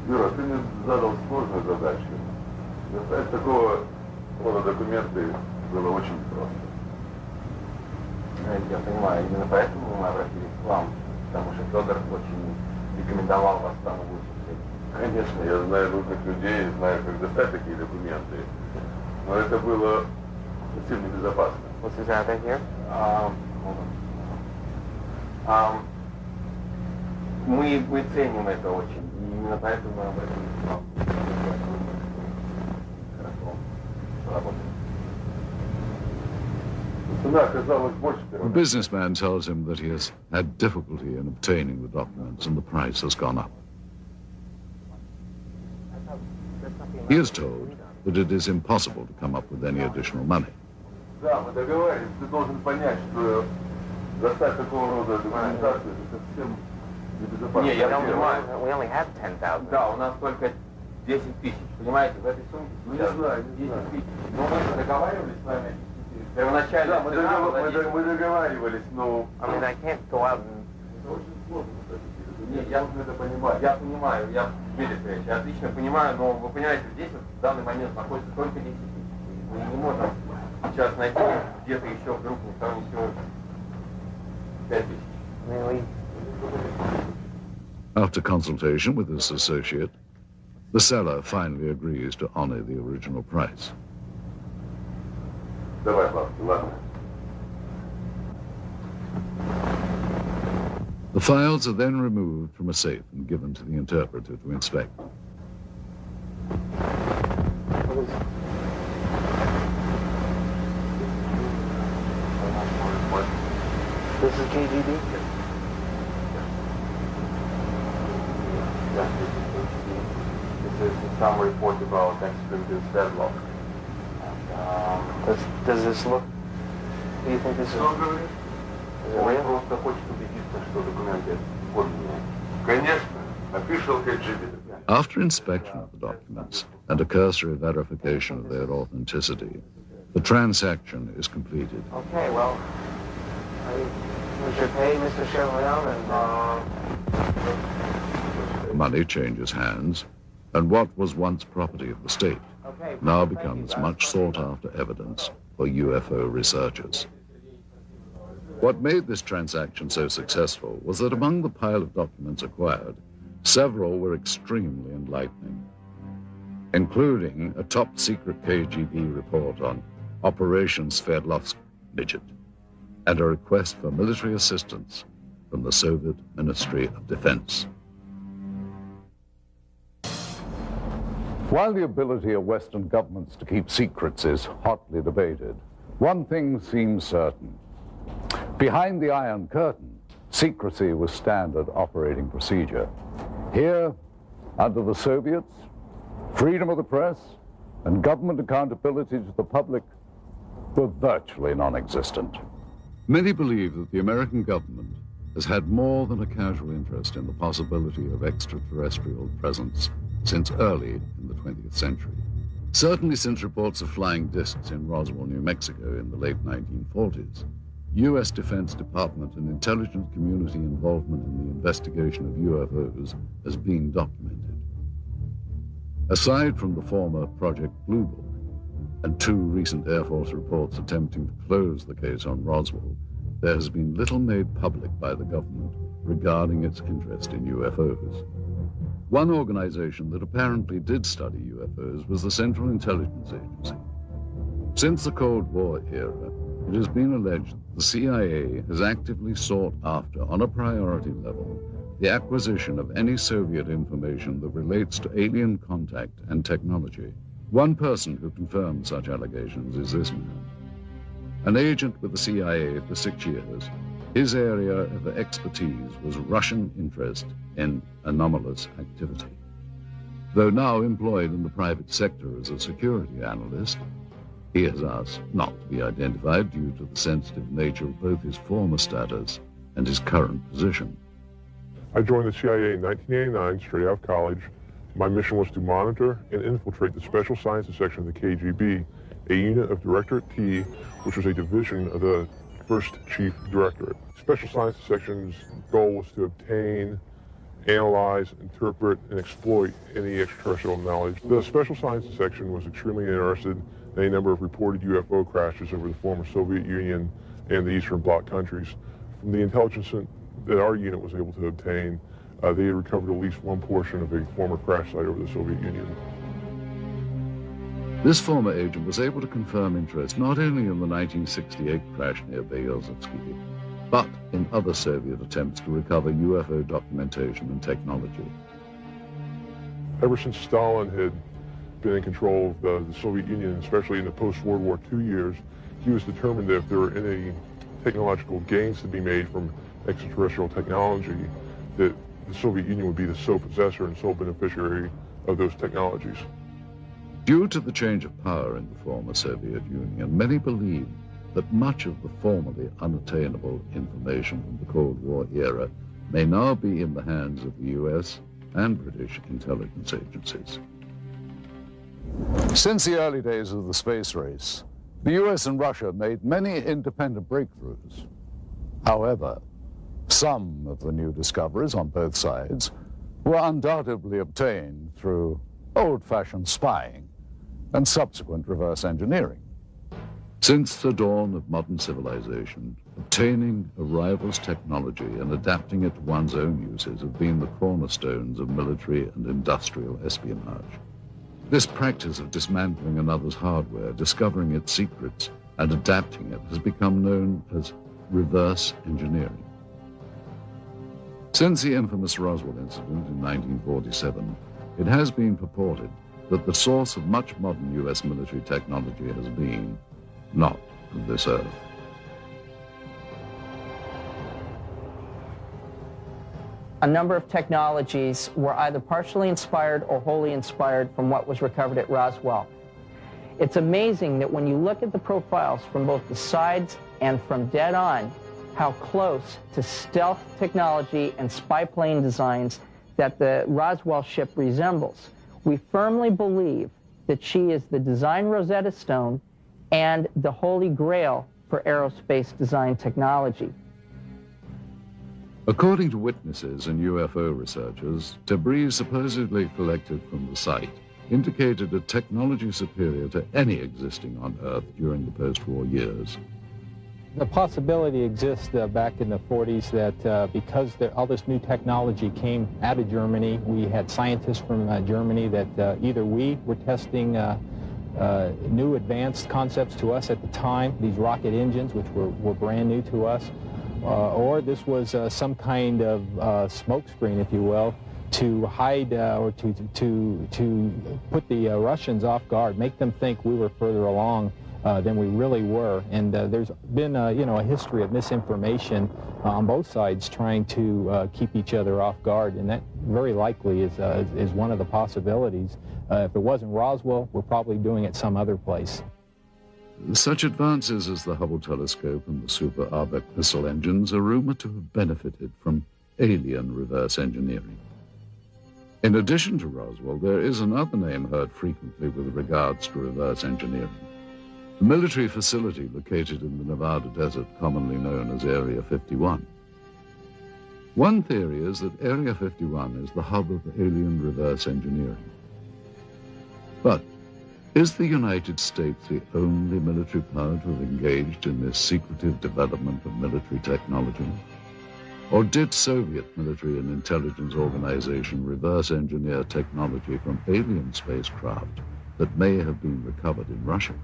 Юра, ты мне задал сложную задачу. Достать такого рода документы было очень просто. Я понимаю, именно поэтому мы обратились к вам, потому что Федор очень рекомендовал вас самому лучшему. Конечно, я знаю нужных людей, знаю, как достать такие документы, но это было совсем небезопасно. What's this out here? Мы ценим это очень, и именно поэтому мы обратились к вам. Хорошо, работаем. The businessman tells him that he has had difficulty in obtaining the documents and the price has gone up. He is told that it is impossible to come up with any additional money. Да, мы договорились. Ты должен понять, что достать такого рода документацию это совсем небезопасно. Не, я понимаю. We only have 10,000. Да, у нас только 10 тысяч. Понимаете, в этой сумке? Ну, не знаю, не знаю. Но мы договаривались с вами. Первоначально. Да, мы договаривались, но... I mean, I can't go out and... Это очень сложно, Нет, я это понимаю. Я понимаю, я отлично понимаю, но вы понимаете, здесь вот в данный момент находится только 10 тысяч. Мы не можем сейчас найти где-то еще вдруг никто не сегодня 5 тысяч. After consultation with his associate, the seller finally agrees to honor the original price. Давай, ладно. The files are then removed from a safe and given to the interpreter to inspect. This is KGB? Yes, this is KGB. This is some report about extradition deadlock. Does this look... Do you think this is... Он просто хочет убедиться, что документы подлинные. Конечно, official KGB. After inspection of the documents and a cursory verification of their authenticity, the transaction is completed. Okay, well, we should pay Mr. Chevalier and... Money changes hands, and what was once property of the state now becomes much sought-after evidence for UFO researchers. What made this transaction so successful was that among the pile of documents acquired, several were extremely enlightening, including a top-secret KGB report on Operation Sverdlovsk Midget and a request for military assistance from the Soviet Ministry of Defense. While the ability of Western governments to keep secrets is hotly debated, one thing seems certain. Behind the Iron Curtain, secrecy was standard operating procedure. Here, under the Soviets, freedom of the press and government accountability to the public were virtually non-existent. Many believe that the American government has had more than a casual interest in the possibility of extraterrestrial presence since early in the 20th century. Certainly since reports of flying discs in Roswell, New Mexico in the late 1940s, U.S. Defense Department and intelligence community involvement in the investigation of UFOs has been documented. Aside from the former Project Blue Book and 2 recent Air Force reports attempting to close the case on Roswell, there has been little made public by the government regarding its interest in UFOs. One organization that apparently did study UFOs was the Central Intelligence Agency. Since the Cold War era, it has been alleged that the CIA has actively sought after, on a priority level, the acquisition of any Soviet information that relates to alien contact and technology. One person who confirmed such allegations is this man. An agent with the CIA for 6 years, his area of expertise was Russian interest in anomalous activity. Though now employed in the private sector as a security analyst, he has asked not to be identified due to the sensitive nature of both his former status and his current position. I joined the CIA in 1989, straight out of college. My mission was to monitor and infiltrate the Special Sciences Section of the KGB, a unit of Directorate T, which was a division of the First Chief Directorate. Special Sciences Section's goal was to obtain, analyze, interpret, and exploit any extraterrestrial knowledge. The Special Sciences Section was extremely interested in a number of reported UFO crashes over the former Soviet Union and the Eastern Bloc countries. From the intelligence that our unit was able to obtain, they had recovered at least one portion of a former crash site over the Soviet Union. This former agent was able to confirm interest not only in the 1968 crash near Berezovsky, but in other Soviet attempts to recover UFO documentation and technology. Ever since Stalin had been in control of the Soviet Union, especially in the post-World War II years, he was determined that if there were any technological gains to be made from extraterrestrial technology, that the Soviet Union would be the sole possessor and sole beneficiary of those technologies. Due to the change of power in the former Soviet Union, many believe that much of the formerly unattainable information from the Cold War era may now be in the hands of the U.S. and British intelligence agencies. Since the early days of the space race, the U.S. and Russia made many independent breakthroughs. However, some of the new discoveries on both sides were undoubtedly obtained through old-fashioned spying and subsequent reverse engineering. Since the dawn of modern civilization, obtaining a rival's technology and adapting it to one's own uses have been the cornerstones of military and industrial espionage. This practice of dismantling another's hardware, discovering its secrets, and adapting it has become known as reverse engineering. Since the infamous Roswell incident in 1947, it has been purported that the source of much modern U.S. military technology has been not of this earth. A number of technologies were either partially inspired or wholly inspired from what was recovered at Roswell. It's amazing that when you look at the profiles from both the sides and from dead on, how close to stealth technology and spy plane designs that the Roswell ship resembles. We firmly believe that she is the design Rosetta Stone and the holy grail for aerospace design technology. According to witnesses and UFO researchers, debris supposedly collected from the site indicated a technology superior to any existing on Earth during the post-war years. The possibility exists back in the 40s that because all this new technology came out of Germany, we had scientists from Germany that either we were testing new advanced concepts to us at the time, these rocket engines, which were brand new to us, or this was some kind of smokescreen, if you will, to hide or to put the Russians off guard, make them think we were further along than we really were. And there's been a history of misinformation on both sides trying to keep each other off guard, and that very likely is one of the possibilities. If it wasn't Roswell, we're probably doing it some other place. Such advances as the Hubble telescope and the Super Arbec missile engines are rumored to have benefited from alien reverse engineering. In addition to Roswell, there is another name heard frequently with regards to reverse engineering. The military facility located in the Nevada desert, commonly known as Area 51. One theory is that Area 51 is the hub of alien reverse engineering. But is the United States the only military power to have engaged in this secretive development of military technology? Or did Soviet military and intelligence organization reverse engineer technology from alien spacecraft that may have been recovered in Russia?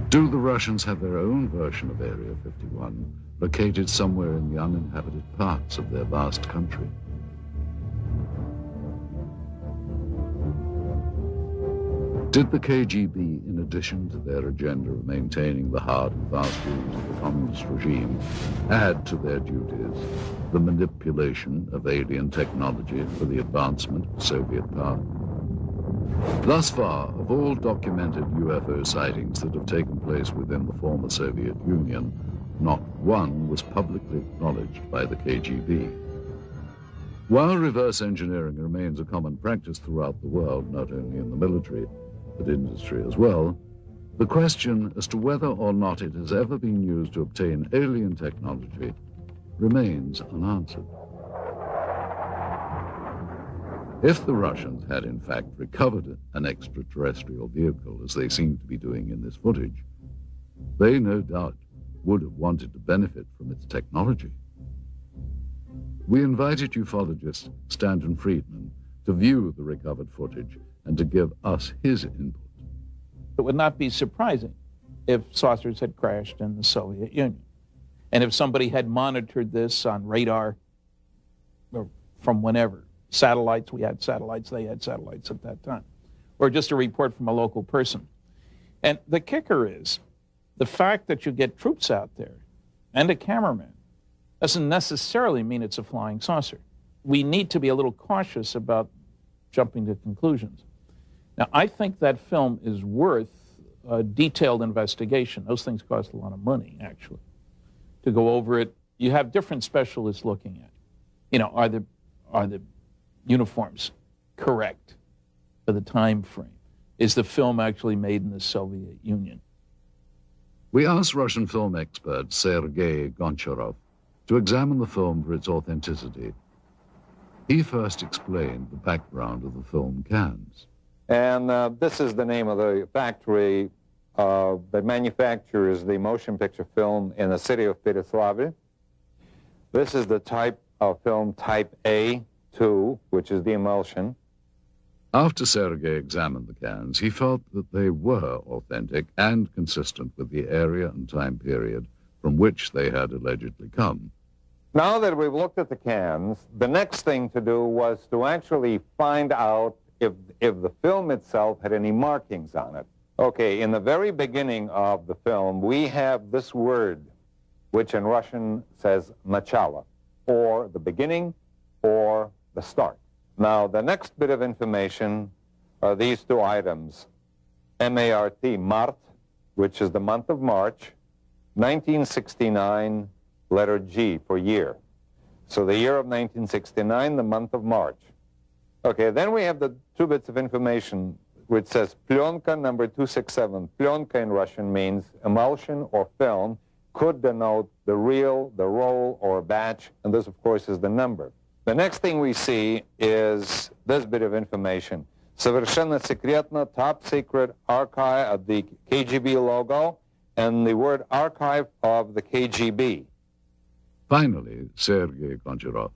Do the Russians have their own version of Area 51, located somewhere in the uninhabited parts of their vast country? Did the KGB, in addition to their agenda of maintaining the hard and fast rules of the communist regime, add to their duties the manipulation of alien technology for the advancement of Soviet power? Thus far, of all documented UFO sightings that have taken place within the former Soviet Union, not one was publicly acknowledged by the KGB. While reverse engineering remains a common practice throughout the world, not only in the military, but industry as well, the question as to whether or not it has ever been used to obtain alien technology remains unanswered. If the Russians had in fact recovered an extraterrestrial vehicle, as they seem to be doing in this footage, they no doubt would have wanted to benefit from its technology. We invited ufologist Stanton Friedman to view the recovered footage and to give us his input. It would not be surprising if saucers had crashed in the Soviet Union. And if somebody had monitored this on radar or from whenever, satellites, we had satellites, they had satellites at that time, or just a report from a local person. And the kicker is the fact that you get troops out there and a cameraman doesn't necessarily mean it's a flying saucer. We need to be a little cautious about jumping to conclusions. Now, I think that film is worth a detailed investigation. Those things cost a lot of money, actually, to go over it. You have different specialists looking at it. You know, are the uniforms correct for the time frame? Is the film actually made in the Soviet Union? We asked Russian film expert Sergei Goncharov to examine the film for its authenticity. He first explained the background of the film cans. And this is the name of the factory that manufactures the motion picture film in the city of Pereslavl. This is the type of film type A2, which is the emulsion. After Sergei examined the cans, he felt that they were authentic and consistent with the area and time period from which they had allegedly come. Now that we've looked at the cans, the next thing to do was to actually find out if the film itself had any markings on it. Okay, in the very beginning of the film, we have this word, which in Russian says начало, or the beginning, or the start. Now, the next bit of information are these two items. M-A-R-T, Mart, which is the month of March, 1969, letter G for year. So the year of 1969, the month of March. Okay, then we have the two bits of information which says plyonka number 267. Plyonka in Russian means emulsion or film, could denote the reel, the roll, or a batch, and this, of course, is the number. The next thing we see is this bit of information. Совершенно секретно, top secret archive of the KGB logo and the word archive of the KGB. Finally, Sergei Goncharov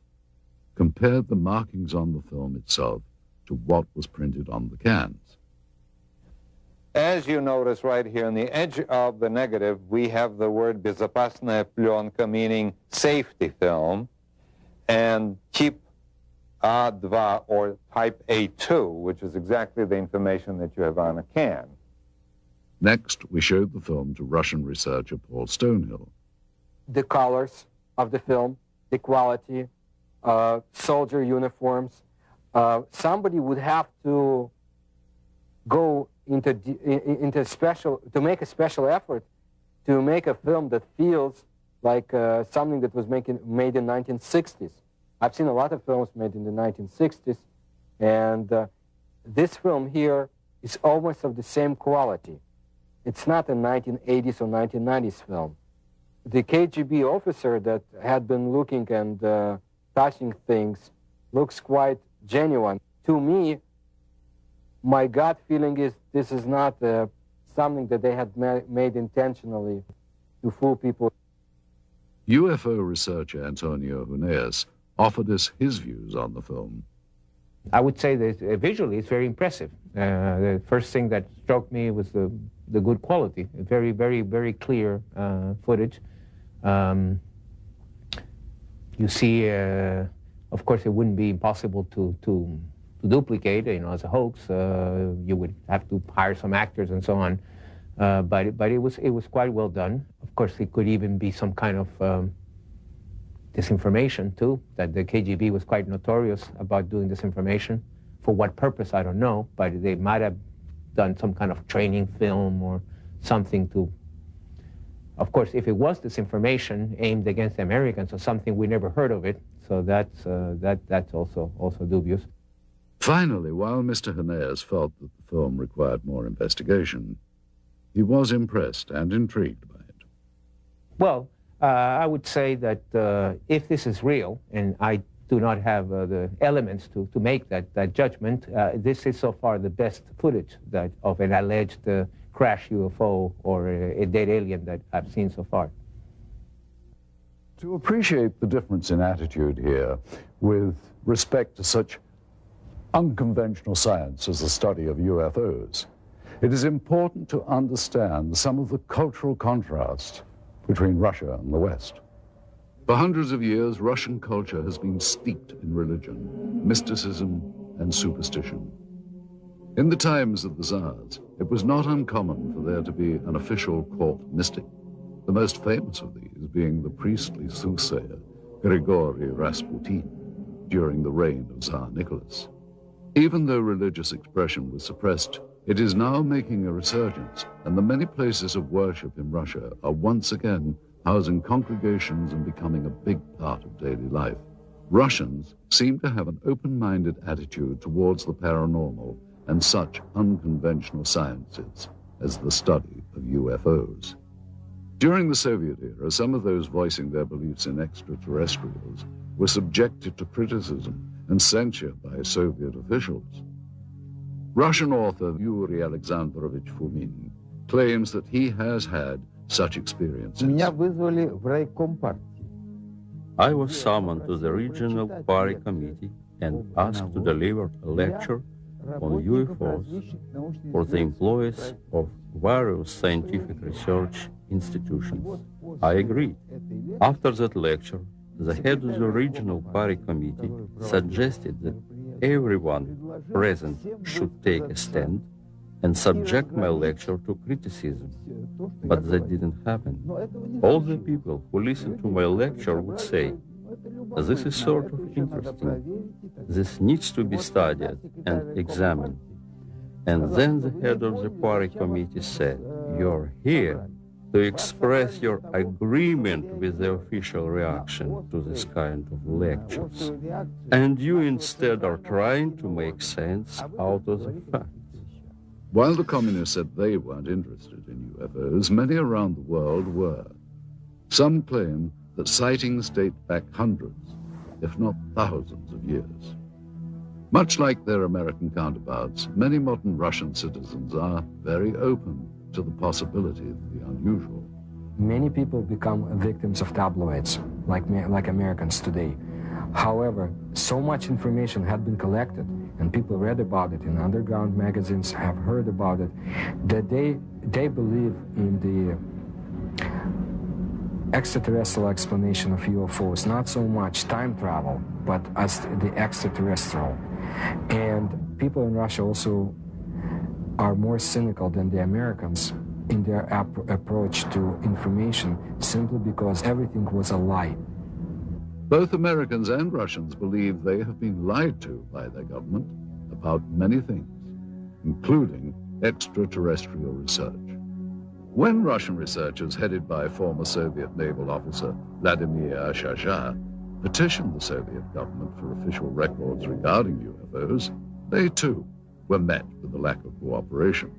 compared the markings on the film itself to what was printed on the cans. As you notice right here on the edge of the negative, we have the word безопасная пленка, meaning safety film, and cheap A2 or type A2, which is exactly the information that you have on a can. Next, we showed the film to Russian researcher Paul Stonehill. The colors of the film, the quality, soldier uniforms. Somebody would have to go into special, to make a special effort to make a film that feels like something that was made in 1960s. I've seen a lot of films made in the 1960s, and this film here is almost of the same quality. It's not a 1980s or 1990s film. The KGB officer that had been looking and touching things looks quite genuine. To me, my gut feeling is this is not something that they had made intentionally to fool people. UFO researcher Antonio Huneeus offered us his views on the film. I would say that visually it's very impressive. The first thing that struck me was the good quality, very, very, very clear footage. You see, of course, it wouldn't be impossible to duplicate, you know, as a hoax. You would have to hire some actors and so on. But it was quite well done. Of course, it could even be some kind of disinformation too. That the KGB was quite notorious about doing disinformation. For what purpose, I don't know. But they might have done some kind of training film or something to. Of course, if it was disinformation aimed against the Americans or something, we never heard of it. So that's also dubious. Finally, while Mr. Huneeus felt that the film required more investigation, he was impressed and intrigued by it. Well, I would say that if this is real, and I do not have the elements to make that judgment, this is so far the best footage of an alleged crash UFO or a dead alien that I've seen so far. To appreciate the difference in attitude here with respect to such unconventional science as the study of UFOs, it is important to understand some of the cultural contrast between Russia and the West. For hundreds of years, Russian culture has been steeped in religion, mysticism, and superstition. In the times of the Tsars, it was not uncommon for there to be an official court mystic, the most famous of these being the priestly soothsayer Grigory Rasputin during the reign of Tsar Nicholas. Even though religious expression was suppressed, it is now making a resurgence, and the many places of worship in Russia are once again housing congregations and becoming a big part of daily life. Russians seem to have an open-minded attitude towards the paranormal and such unconventional sciences as the study of UFOs. During the Soviet era, some of those voicing their beliefs in extraterrestrials were subjected to criticism and censure by Soviet officials. Russian author Yuri Alexandrovich Fomin claims that he has had such experiences. I was summoned to the regional party committee and asked to deliver a lecture on UFOs for the employees of various scientific research institutions. I agreed. After that lecture, the head of the regional party committee suggested that everyone present should take a stand and subject my lecture to criticism. But that didn't happen. All the people who listened to my lecture would say, "This is sort of interesting. This needs to be studied and examined." And then the head of the party committee said, "You're here to express your agreement with the official reaction to this kind of lectures. And you instead are trying to make sense out of the facts." While the communists said they weren't interested in UFOs, many around the world were. Some claim that sightings date back hundreds, if not thousands of years. Much like their American counterparts, many modern Russian citizens are very open to the possibility of the unusual. Many people become victims of tabloids, like Americans today. However, so much information had been collected, and people read about it in underground magazines, have heard about it, that they believe in extraterrestrial explanation of UFOs, not so much time travel, but as the extraterrestrial. And people in Russia also are more cynical than the Americans in their approach to information, simply because everything was a lie. Both Americans and Russians believe they have been lied to by their government about many things, including extraterrestrial research. When Russian researchers, headed by former Soviet naval officer Vladimir Shasha, petitioned the Soviet government for official records regarding UFOs, they too were met with a lack of cooperation.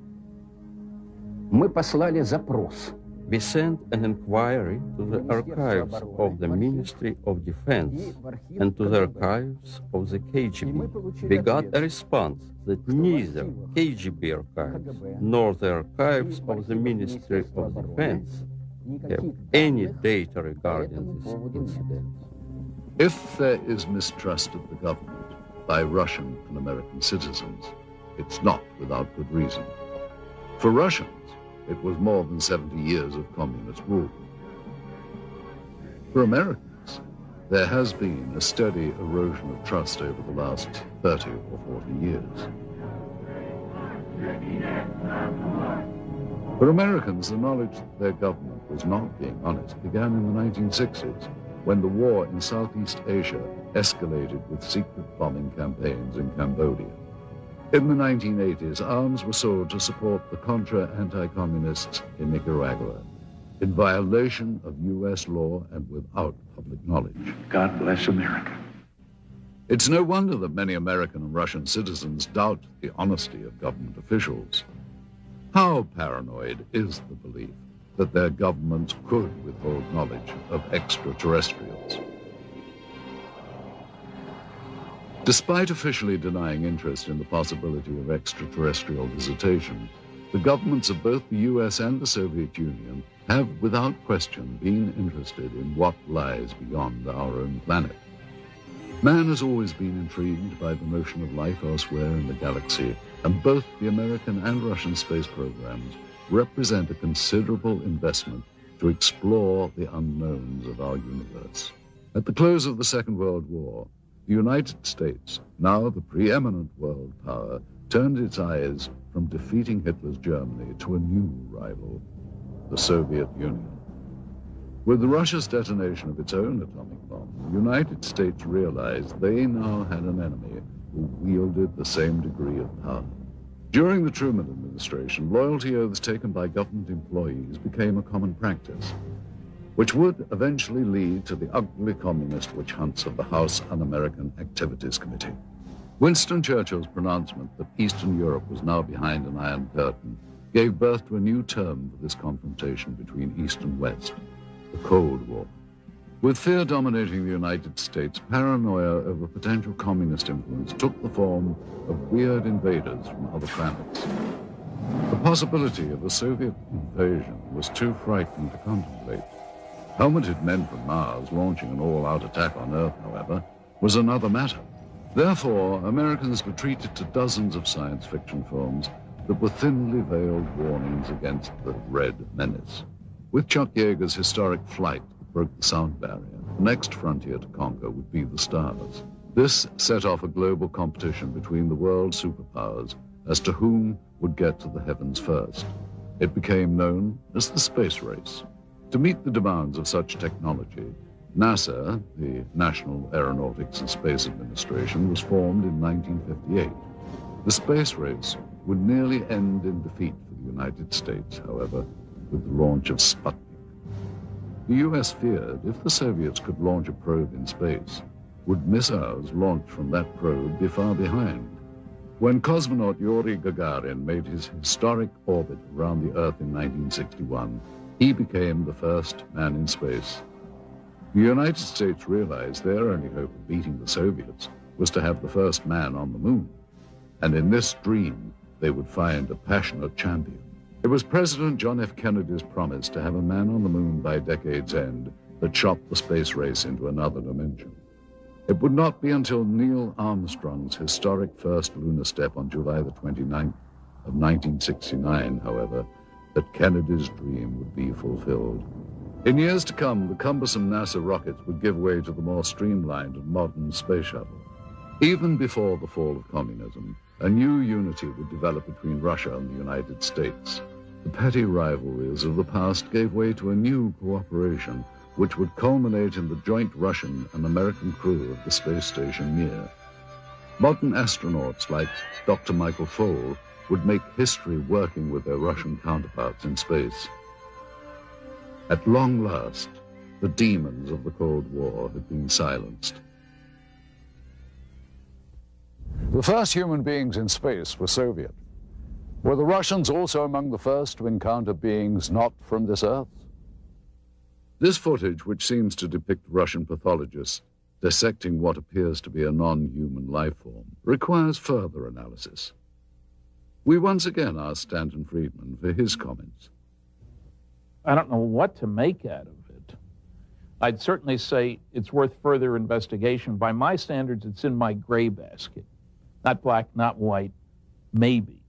We sent an inquiry to the archives of the Ministry of Defense and to the archives of the KGB. We got a response that neither KGB archives nor the archives of the Ministry of Defense have any data regarding this incident. If there is mistrust of the government by Russian and American citizens, it's not without good reason. For Russians, it was more than 70 years of communist rule. For Americans, there has been a steady erosion of trust over the last 30 or 40 years. For Americans, the knowledge that their government was not being honest began in the 1960s, when the war in Southeast Asia escalated with secret bombing campaigns in Cambodia. In the 1980s, arms were sold to support the Contra anti-communists in Nicaragua, in violation of U.S. law and without public knowledge. God bless America. It's no wonder that many American and Russian citizens doubt the honesty of government officials. How paranoid is the belief that their governments could withhold knowledge of extraterrestrials? Despite officially denying interest in the possibility of extraterrestrial visitation, the governments of both the US and the Soviet Union have, without question, been interested in what lies beyond our own planet. Man has always been intrigued by the notion of life elsewhere in the galaxy, and both the American and Russian space programs represent a considerable investment to explore the unknowns of our universe. At the close of the Second World War, the United States, now the preeminent world power, turned its eyes from defeating Hitler's Germany to a new rival, the Soviet Union. With Russia's detonation of its own atomic bomb, the United States realized they now had an enemy who wielded the same degree of power. During the Truman administration, loyalty oaths taken by government employees became a common practice, which would eventually lead to the ugly communist witch hunts of the House Un-American Activities Committee. Winston Churchill's pronouncement that Eastern Europe was now behind an Iron Curtain gave birth to a new term for this confrontation between East and West, the Cold War. With fear dominating the United States, paranoia over potential communist influence took the form of weird invaders from other planets. The possibility of a Soviet invasion was too frightening to contemplate. Helmeted men from Mars launching an all-out attack on Earth, however, was another matter. Therefore, Americans retreated to dozens of science fiction films that were thinly veiled warnings against the Red Menace. With Chuck Yeager's historic Flight that broke the sound barrier, the next frontier to conquer would be the stars. This set off a global competition between the world superpowers as to whom would get to the heavens first. It became known as the space race. To meet the demands of such technology, NASA, the National Aeronautics and Space Administration, was formed in 1958. The space race would nearly end in defeat for the United States, however, with the launch of Sputnik. The U.S. feared if the Soviets could launch a probe in space, would missiles launched from that probe be far behind? When cosmonaut Yuri Gagarin made his historic orbit around the Earth in 1961, he became the first man in space. The United States realized their only hope of beating the Soviets was to have the first man on the moon. And in this dream, they would find a passionate champion. It was President John F. Kennedy's promise to have a man on the moon by decade's end that shot the space race into another dimension. It would not be until Neil Armstrong's historic first lunar step on July the 29th of 1969, however, that Kennedy's dream would be fulfilled. In years to come, the cumbersome NASA rockets would give way to the more streamlined and modern space shuttle. Even before the fall of communism, a new unity would develop between Russia and the United States. The petty rivalries of the past gave way to a new cooperation, which would culminate in the joint Russian and American crew of the space station Mir. Modern astronauts like Dr. Michael Foale would make history working with their Russian counterparts in space. At long last, the demons of the Cold War had been silenced. The first human beings in space were Soviet. Were the Russians also among the first to encounter beings not from this Earth? This footage, which seems to depict Russian pathologists dissecting what appears to be a non-human life form, requires further analysis. We once again asked Stanton Friedman for his comments. I don't know what to make out of it. I'd certainly say it's worth further investigation. By my standards, it's in my gray basket. Not black, not white, maybe.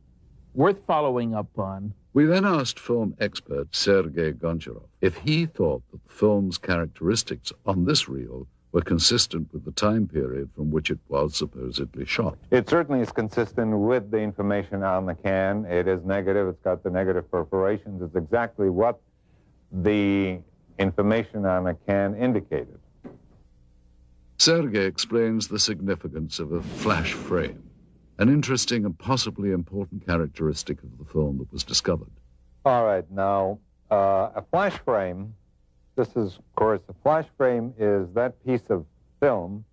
Worth following up on. We then asked film expert Sergei Goncharov if he thought that the film's characteristics on this reel were consistent with the time period from which it was supposedly shot. It certainly is consistent with the information on the can. It is negative. It's got the negative perforations. It's exactly what the information on the can indicated. Sergei explains the significance of a flash frame, an interesting and possibly important characteristic of the film that was discovered. All right, now, a flash frame, this is, of course, a flash frame is that piece of film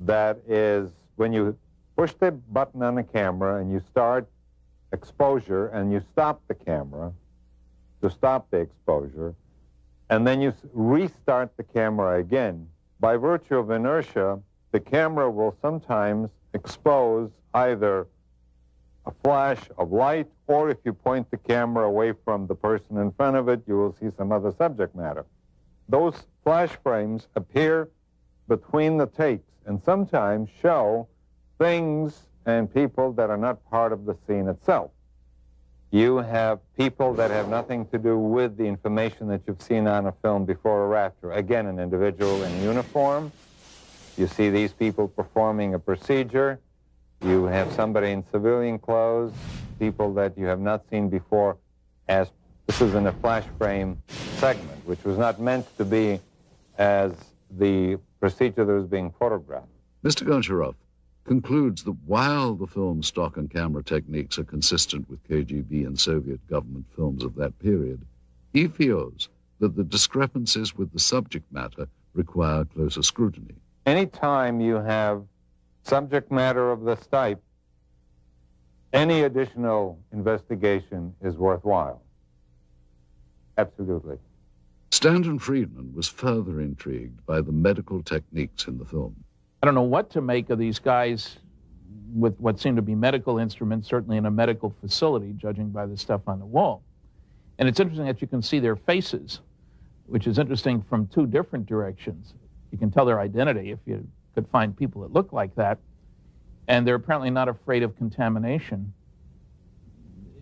that is, when you push the button on the camera and you start exposure and you stop the camera to stop the exposure, and then you restart the camera again, by virtue of inertia, the camera will sometimes expose either a flash of light, or if you point the camera away from the person in front of it, you will see some other subject matter. Those flash frames appear between the takes and sometimes show things and people that are not part of the scene itself. You have people that have nothing to do with the information that you've seen on a film before or after. Again, an individual in uniform. You see these people performing a procedure. You have somebody in civilian clothes, people that you have not seen before. As this is in a flash frame segment, which was not meant to be as the procedure that was being photographed. Mr. Goncharov concludes that while the film's stock and camera techniques are consistent with KGB and Soviet government films of that period, he feels that the discrepancies with the subject matter require closer scrutiny. Anytime you have subject matter of this type, any additional investigation is worthwhile. Absolutely. Stanton Friedman was further intrigued by the medical techniques in the film. I don't know what to make of these guys with what seem to be medical instruments, certainly in a medical facility, judging by the stuff on the wall. And it's interesting that you can see their faces, which is interesting from two different directions. You can tell their identity if you could find people that look like that. And they're apparently not afraid of contamination,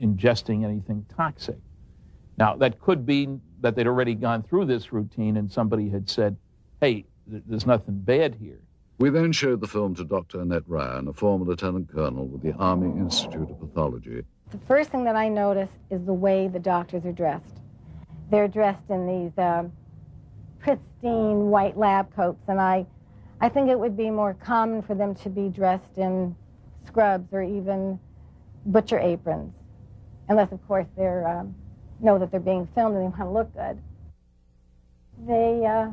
ingesting anything toxic. Now, that could be that they'd already gone through this routine and somebody had said, hey, there's nothing bad here. We then showed the film to Dr. Annette Ryan, a former lieutenant colonel with the Army Institute of Pathology. The first thing that I noticed is the way the doctors are dressed. They're dressed in these pristine white lab coats, and I think it would be more common for them to be dressed in scrubs or even butcher aprons, unless, of course, they know that they're being filmed and they want to look good. They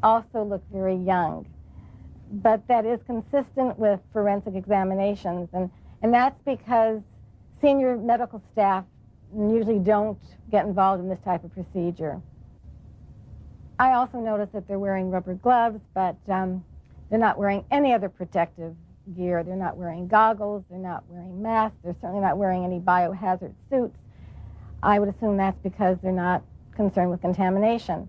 also look very young, but that is consistent with forensic examinations, and that's because senior medical staff usually don't get involved in this type of procedure. I also noticed that they're wearing rubber gloves, but they're not wearing any other protective gear. They're not wearing goggles, they're not wearing masks, they're certainly not wearing any biohazard suits. I would assume that's because they're not concerned with contamination.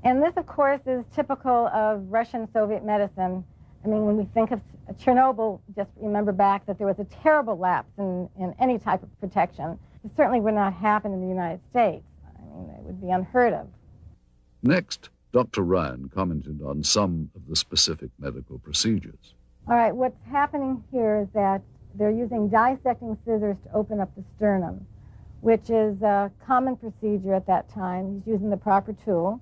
And this, of course, is typical of Russian-Soviet medicine. I mean, when we think of Chernobyl, just remember back that there was a terrible lapse in any type of protection. It certainly would not happen in the United States. I mean, it would be unheard of. Next, Dr. Ryan commented on some of the specific medical procedures. All right, what's happening here is that they're using dissecting scissors to open up the sternum, which is a common procedure at that time. He's using the proper tool.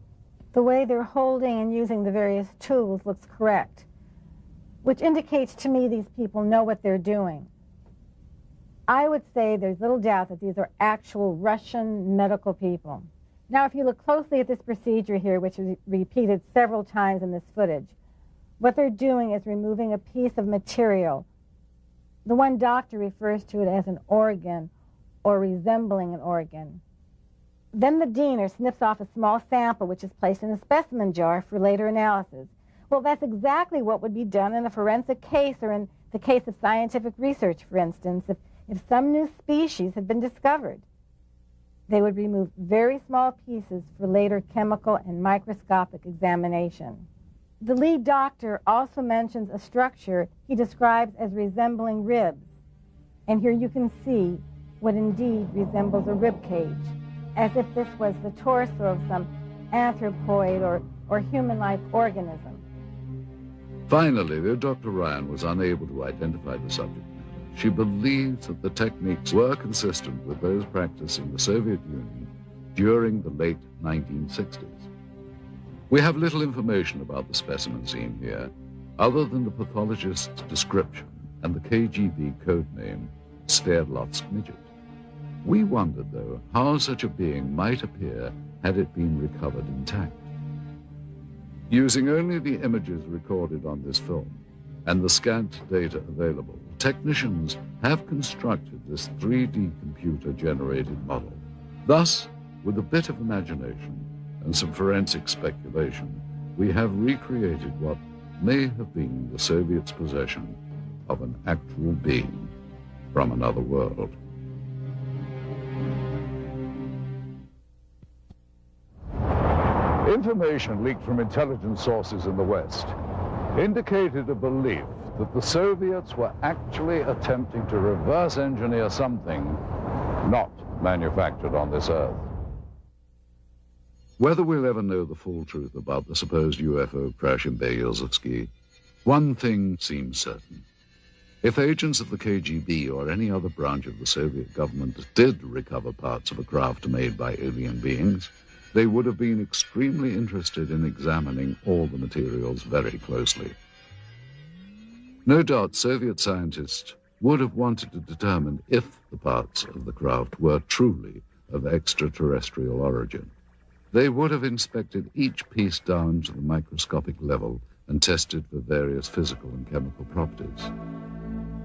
The way they're holding and using the various tools looks correct, which indicates to me these people know what they're doing. I would say there's little doubt that these are actual Russian medical people. Now, if you look closely at this procedure here, which is repeated several times in this footage, what they're doing is removing a piece of material. The one doctor refers to it as an organ or resembling an organ. Then the diener snips off a small sample which is placed in a specimen jar for later analysis. Well, that's exactly what would be done in a forensic case or in the case of scientific research, for instance, if some new species had been discovered. They would remove very small pieces for later chemical and microscopic examination. The lead doctor also mentions a structure he describes as resembling ribs. And here you can see what indeed resembles a rib cage, as if this was the torso of some anthropoid or human-like organism. Finally, though Dr. Ryan was unable to identify the subject matter, she believes that the techniques were consistent with those practiced in the Soviet Union during the late 1960s. We have little information about the specimen seen here, other than the pathologist's description and the KGB code name, Sverdlovsk midget. We wondered, though, how such a being might appear had it been recovered intact. Using only the images recorded on this film and the scant data available, technicians have constructed this 3D computer-generated model. Thus, with a bit of imagination and some forensic speculation, we have recreated what may have been the Soviets' possession of an actual being from another world. Information leaked from intelligence sources in the West indicated a belief that the Soviets were actually attempting to reverse engineer something not manufactured on this Earth. Whether we'll ever know the full truth about the supposed UFO crash in Berezovsky, one thing seems certain. If agents of the KGB or any other branch of the Soviet government did recover parts of a craft made by alien beings, they would have been extremely interested in examining all the materials very closely. No doubt Soviet scientists would have wanted to determine if the parts of the craft were truly of extraterrestrial origin. They would have inspected each piece down to the microscopic level and tested for various physical and chemical properties.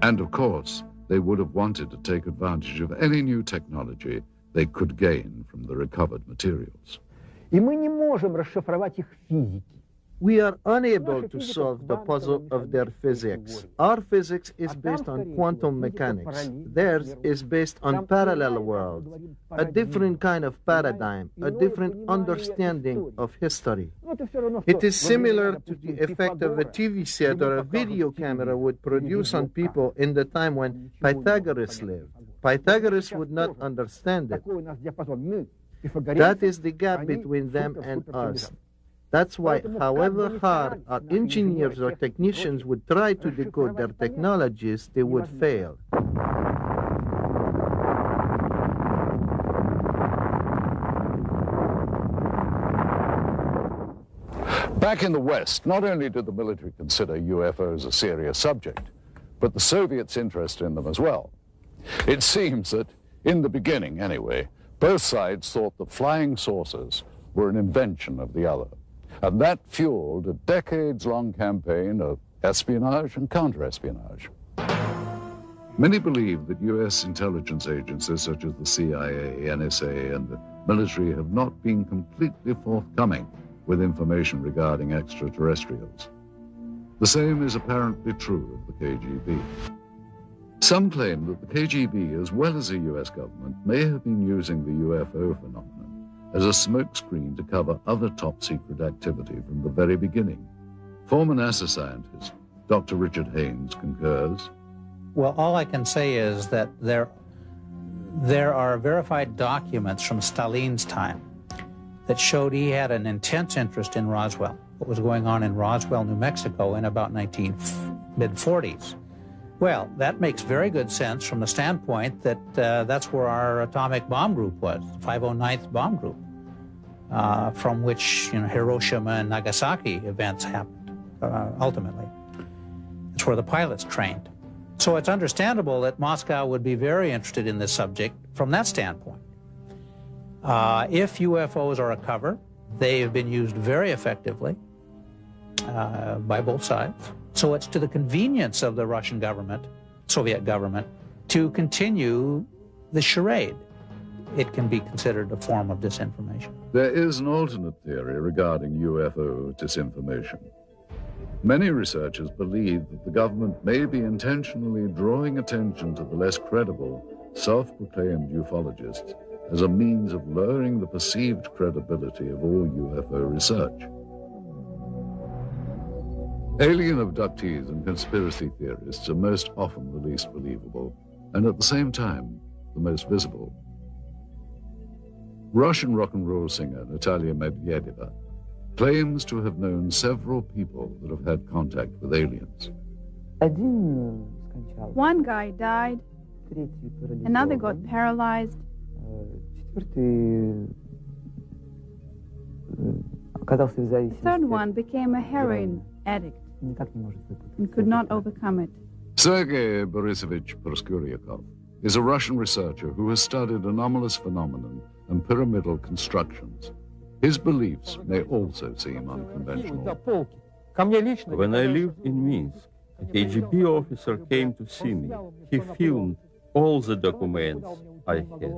And of course, they would have wanted to take advantage of any new technology they could gain from the recovered materials. We are unable to solve the puzzle of their physics. Our physics is based on quantum mechanics. Theirs is based on parallel worlds, a different kind of paradigm, a different understanding of history. It is similar to the effect of a TV set or a video camera would produce on people in the time when Pythagoras lived. Pythagoras would not understand it. That is the gap between them and us. That's why, however hard our engineers or technicians would try to decode their technologies, they would fail. Back in the West, not only did the military consider UFOs a serious subject, but the Soviets' interest in them as well. It seems that, in the beginning anyway, both sides thought that flying saucers were an invention of the other. And that fueled a decades-long campaign of espionage and counter-espionage. Many believe that U.S. intelligence agencies such as the CIA, NSA, and the military have not been completely forthcoming with information regarding extraterrestrials. The same is apparently true of the KGB. Some claim that the KGB, as well as the U.S. government, may have been using the UFO phenomenon as a smokescreen to cover other top-secret activity from the very beginning. Former NASA scientist Dr. Richard Haynes concurs. Well, all I can say is that there are verified documents from Stalin's time that showed he had an intense interest in Roswell, what was going on in Roswell, New Mexico in about mid-40s. Well, that makes very good sense from the standpoint that that's where our atomic bomb group was, 509th Bomb Group, from which Hiroshima and Nagasaki events happened, ultimately. That's where the pilots trained. So it's understandable that Moscow would be very interested in this subject from that standpoint. If UFOs are a cover, they have been used very effectively by both sides. So it's to the convenience of the Russian government, Soviet government, to continue the charade. It can be considered a form of disinformation. There is an alternate theory regarding UFO disinformation. Many researchers believe that the government may be intentionally drawing attention to the less credible, self-proclaimed ufologists as a means of lowering the perceived credibility of all UFO research. Alien abductees and conspiracy theorists are most often the least believable, and at the same time, the most visible. Russian rock and roll singer Natalia Medvedeva claims to have known several people that have had contact with aliens. One guy died, another got paralyzed, the third one became a heroin addict and could not overcome it. Sergei Borisovich Proskuryakov is a Russian researcher who has studied anomalous phenomenon and pyramidal constructions. His beliefs may also seem unconventional. When I lived in Minsk, a KGB officer came to see me. He filmed all the documents I had.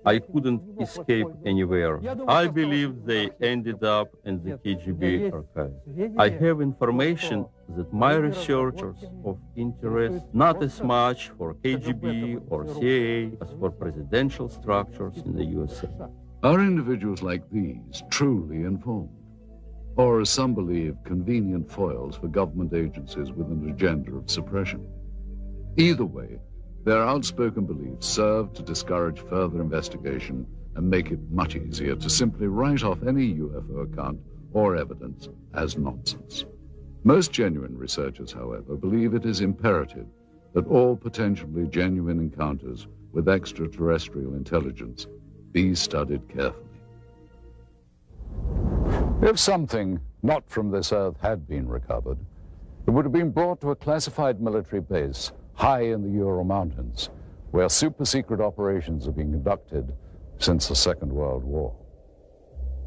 I couldn't escape anywhere. I believe they ended up in the KGB archive. I have information that my researchers of interest not as much for KGB or CIA as for presidential structures in the USA. Are individuals like these truly informed? Or, as some believe, convenient foils for government agencies with an agenda of suppression? Either way, their outspoken beliefs serve to discourage further investigation and make it much easier to simply write off any UFO account or evidence as nonsense. Most genuine researchers, however, believe it is imperative that all potentially genuine encounters with extraterrestrial intelligence be studied carefully. If something not from this earth had been recovered, it would have been brought to a classified military base high in the Ural Mountains, where super-secret operations are being conducted since the Second World War.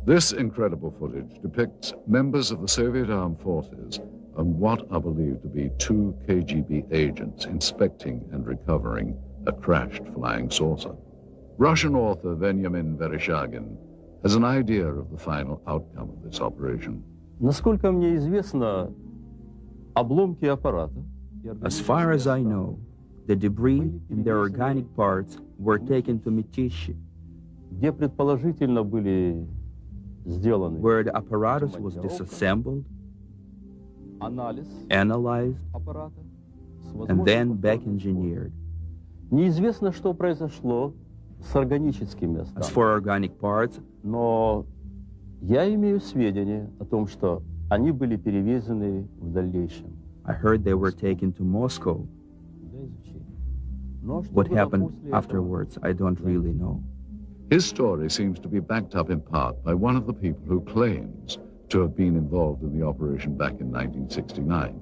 This incredible footage depicts members of the Soviet armed forces and what are believed to be two KGB agents inspecting and recovering a crashed flying saucer. Russian author Veniamin Vereshchagin has an idea of the final outcome of this operation. Насколько мне известно, обломки аппарата. As far as I know, the debris and their organic parts were taken to Mytishi, где предположительно были сделаны, where the apparatus was disassembled, analyzed, and then back engineered. Неизвестно, что произошло с органическими останками. As for organic parts, но я имею сведения о том, что они были перевезены в дальнейшем. I heard they were taken to Moscow. What happened afterwards, I don't really know. His story seems to be backed up in part by one of the people who claims to have been involved in the operation back in 1969.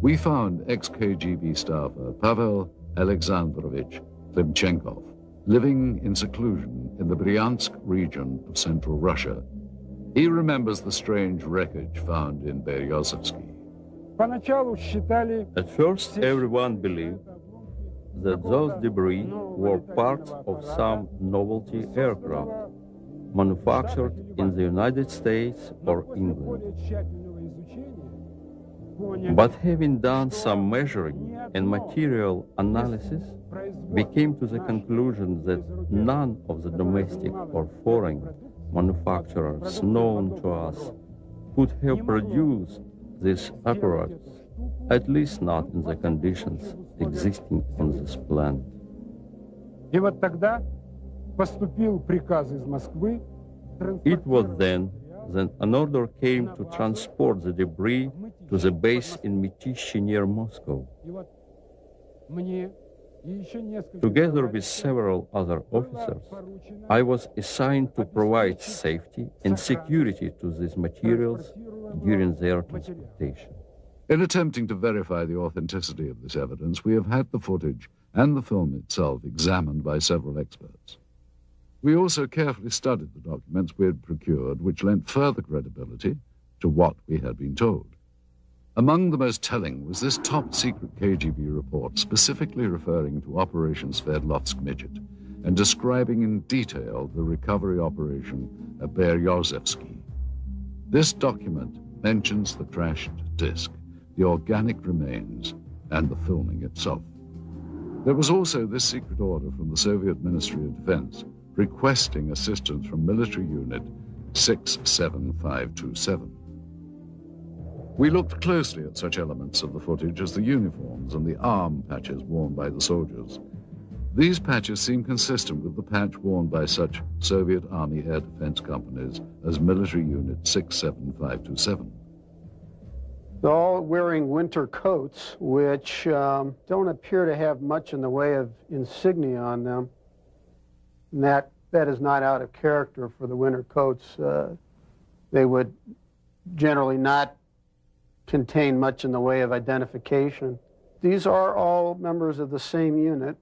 We found ex-KGB staffer Pavel Alexandrovich Klimchenkov living in seclusion in the Bryansk region of central Russia. He remembers the strange wreckage found in Beryozovsky. At first, everyone believed that those debris were parts of some novelty aircraft manufactured in the United States or England. But having done some measuring and material analysis, we came to the conclusion that none of the domestic or foreign manufacturers known to us could have produced this apparatus, at least not in the conditions existing on this planet. И вот тогда поступил приказ из Москвы It was then that an order came to transport the debris to the base in Mytishi near Moscow. Together with several other officers, I was assigned to provide safety and security to these materials during their transportation. In attempting to verify the authenticity of this evidence, we have had the footage and the film itself examined by several experts. We also carefully studied the documents we had procured, which lent further credibility to what we had been told. Among the most telling was this top-secret KGB report specifically referring to Operation Sverdlovsk Midget and describing in detail the recovery operation at Beryozevsky. This document mentions the crashed disc, the organic remains, and the filming itself. There was also this secret order from the Soviet Ministry of Defense requesting assistance from military unit 67527. We looked closely at such elements of the footage as the uniforms and the arm patches worn by the soldiers. These patches seem consistent with the patch worn by such Soviet Army air defense companies as military unit 67527. They're all wearing winter coats, which don't appear to have much in the way of insignia on them. And that is not out of character for the winter coats. They would generally not contain much in the way of identification. These are all members of the same unit.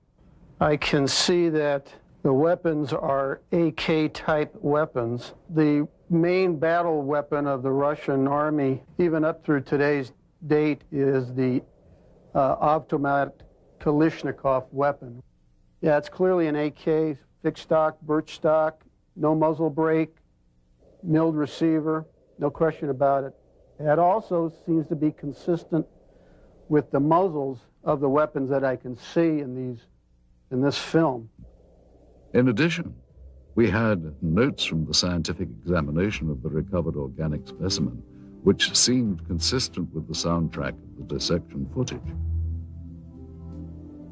I can see that the weapons are AK-type weapons. The main battle weapon of the Russian army, even up through today's date, is the automatic Kalashnikov weapon. Yeah, it's clearly an AK, fixed stock, birch stock, no muzzle brake, milled receiver, no question about it. That also seems to be consistent with the muzzles of the weapons that I can see in this film. In addition, we had notes from the scientific examination of the recovered organic specimen, which seemed consistent with the soundtrack of the dissection footage.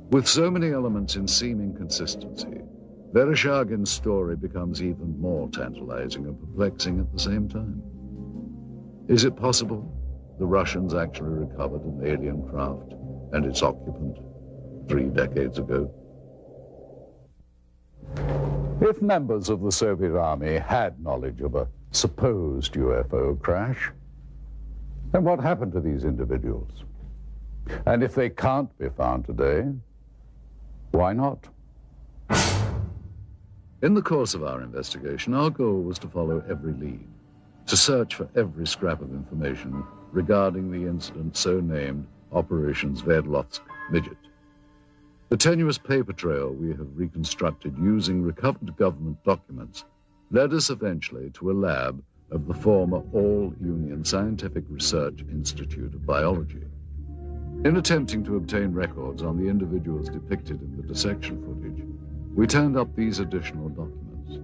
With so many elements in seeming consistency, Vereshchagin's story becomes even more tantalizing and perplexing at the same time. Is it possible the Russians actually recovered an alien craft and its occupant 3 decades ago? If members of the Soviet Army had knowledge of a supposed UFO crash, then what happened to these individuals? And if they can't be found today, why not? In the course of our investigation, our goal was to follow every lead, to search for every scrap of information regarding the incident so named Operation Sverdlovsk Midget. The tenuous paper trail we have reconstructed using recovered government documents led us eventually to a lab of the former All-Union Scientific Research Institute of Biology. In attempting to obtain records on the individuals depicted in the dissection footage, we turned up these additional documents.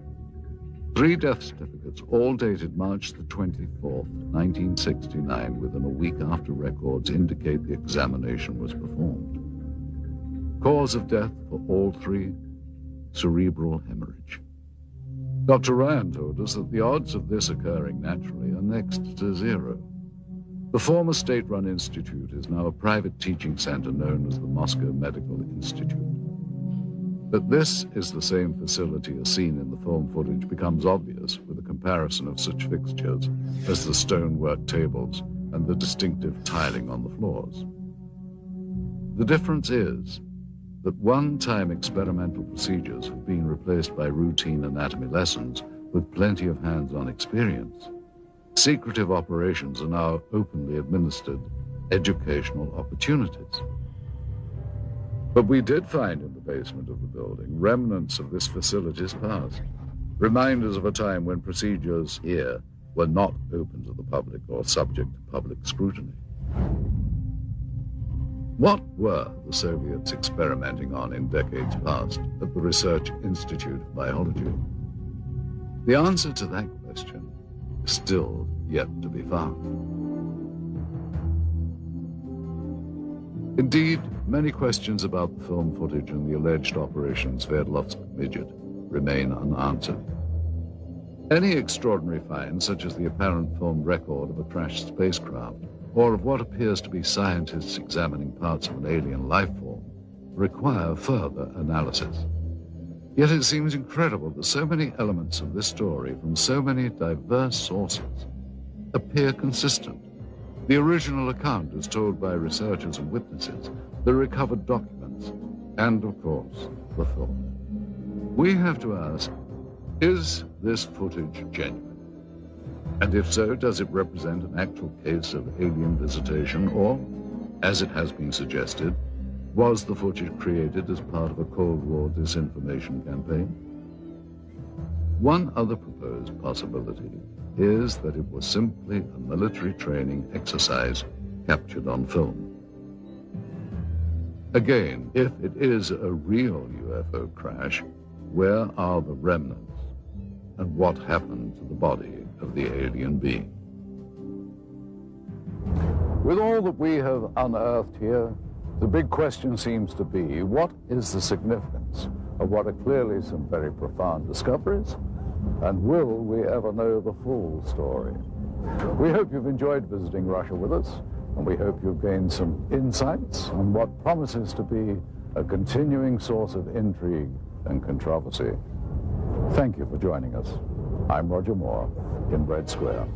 3 death certificates, all dated March the 24th, 1969, within a week after records indicate the examination was performed. Cause of death for all 3, cerebral hemorrhage. Dr. Ryan told us that the odds of this occurring naturally are next to 0. The former state-run institute is now a private teaching center known as the Moscow Medical Institute. That this is the same facility as seen in the film footage becomes obvious with a comparison of such fixtures as the stonework tables and the distinctive tiling on the floors. The difference is that one-time experimental procedures have been replaced by routine anatomy lessons with plenty of hands-on experience. Secretive operations are now openly administered educational opportunities. But we did find in the basement of the building remnants of this facility's past, reminders of a time when procedures here were not open to the public or subject to public scrutiny. What were the Soviets experimenting on in decades past at the Research Institute of Biology? The answer to that question is still yet to be found. Indeed, many questions about the film footage and the alleged Operation Sverdlovsk Midget remain unanswered. Any extraordinary find, such as the apparent filmed record of a crashed spacecraft, or of what appears to be scientists examining parts of an alien life form, require further analysis. Yet it seems incredible that so many elements of this story from so many diverse sources appear consistent. The original account as told by researchers and witnesses, the recovered documents, and of course, the film. We have to ask, is this footage genuine? And if so, does it represent an actual case of alien visitation, or, as it has been suggested, was the footage created as part of a Cold War disinformation campaign? One other proposed possibility is that it was simply a military training exercise captured on film. Again, if it is a real UFO crash, where are the remnants? And what happened to the body of the alien being? With all that we have unearthed here, the big question seems to be, what is the significance of what are clearly some very profound discoveries? And will we ever know the full story? We hope you've enjoyed visiting Russia with us, and we hope you've gained some insights on what promises to be a continuing source of intrigue and controversy. Thank you for joining us. I'm Roger Moore in Red Square.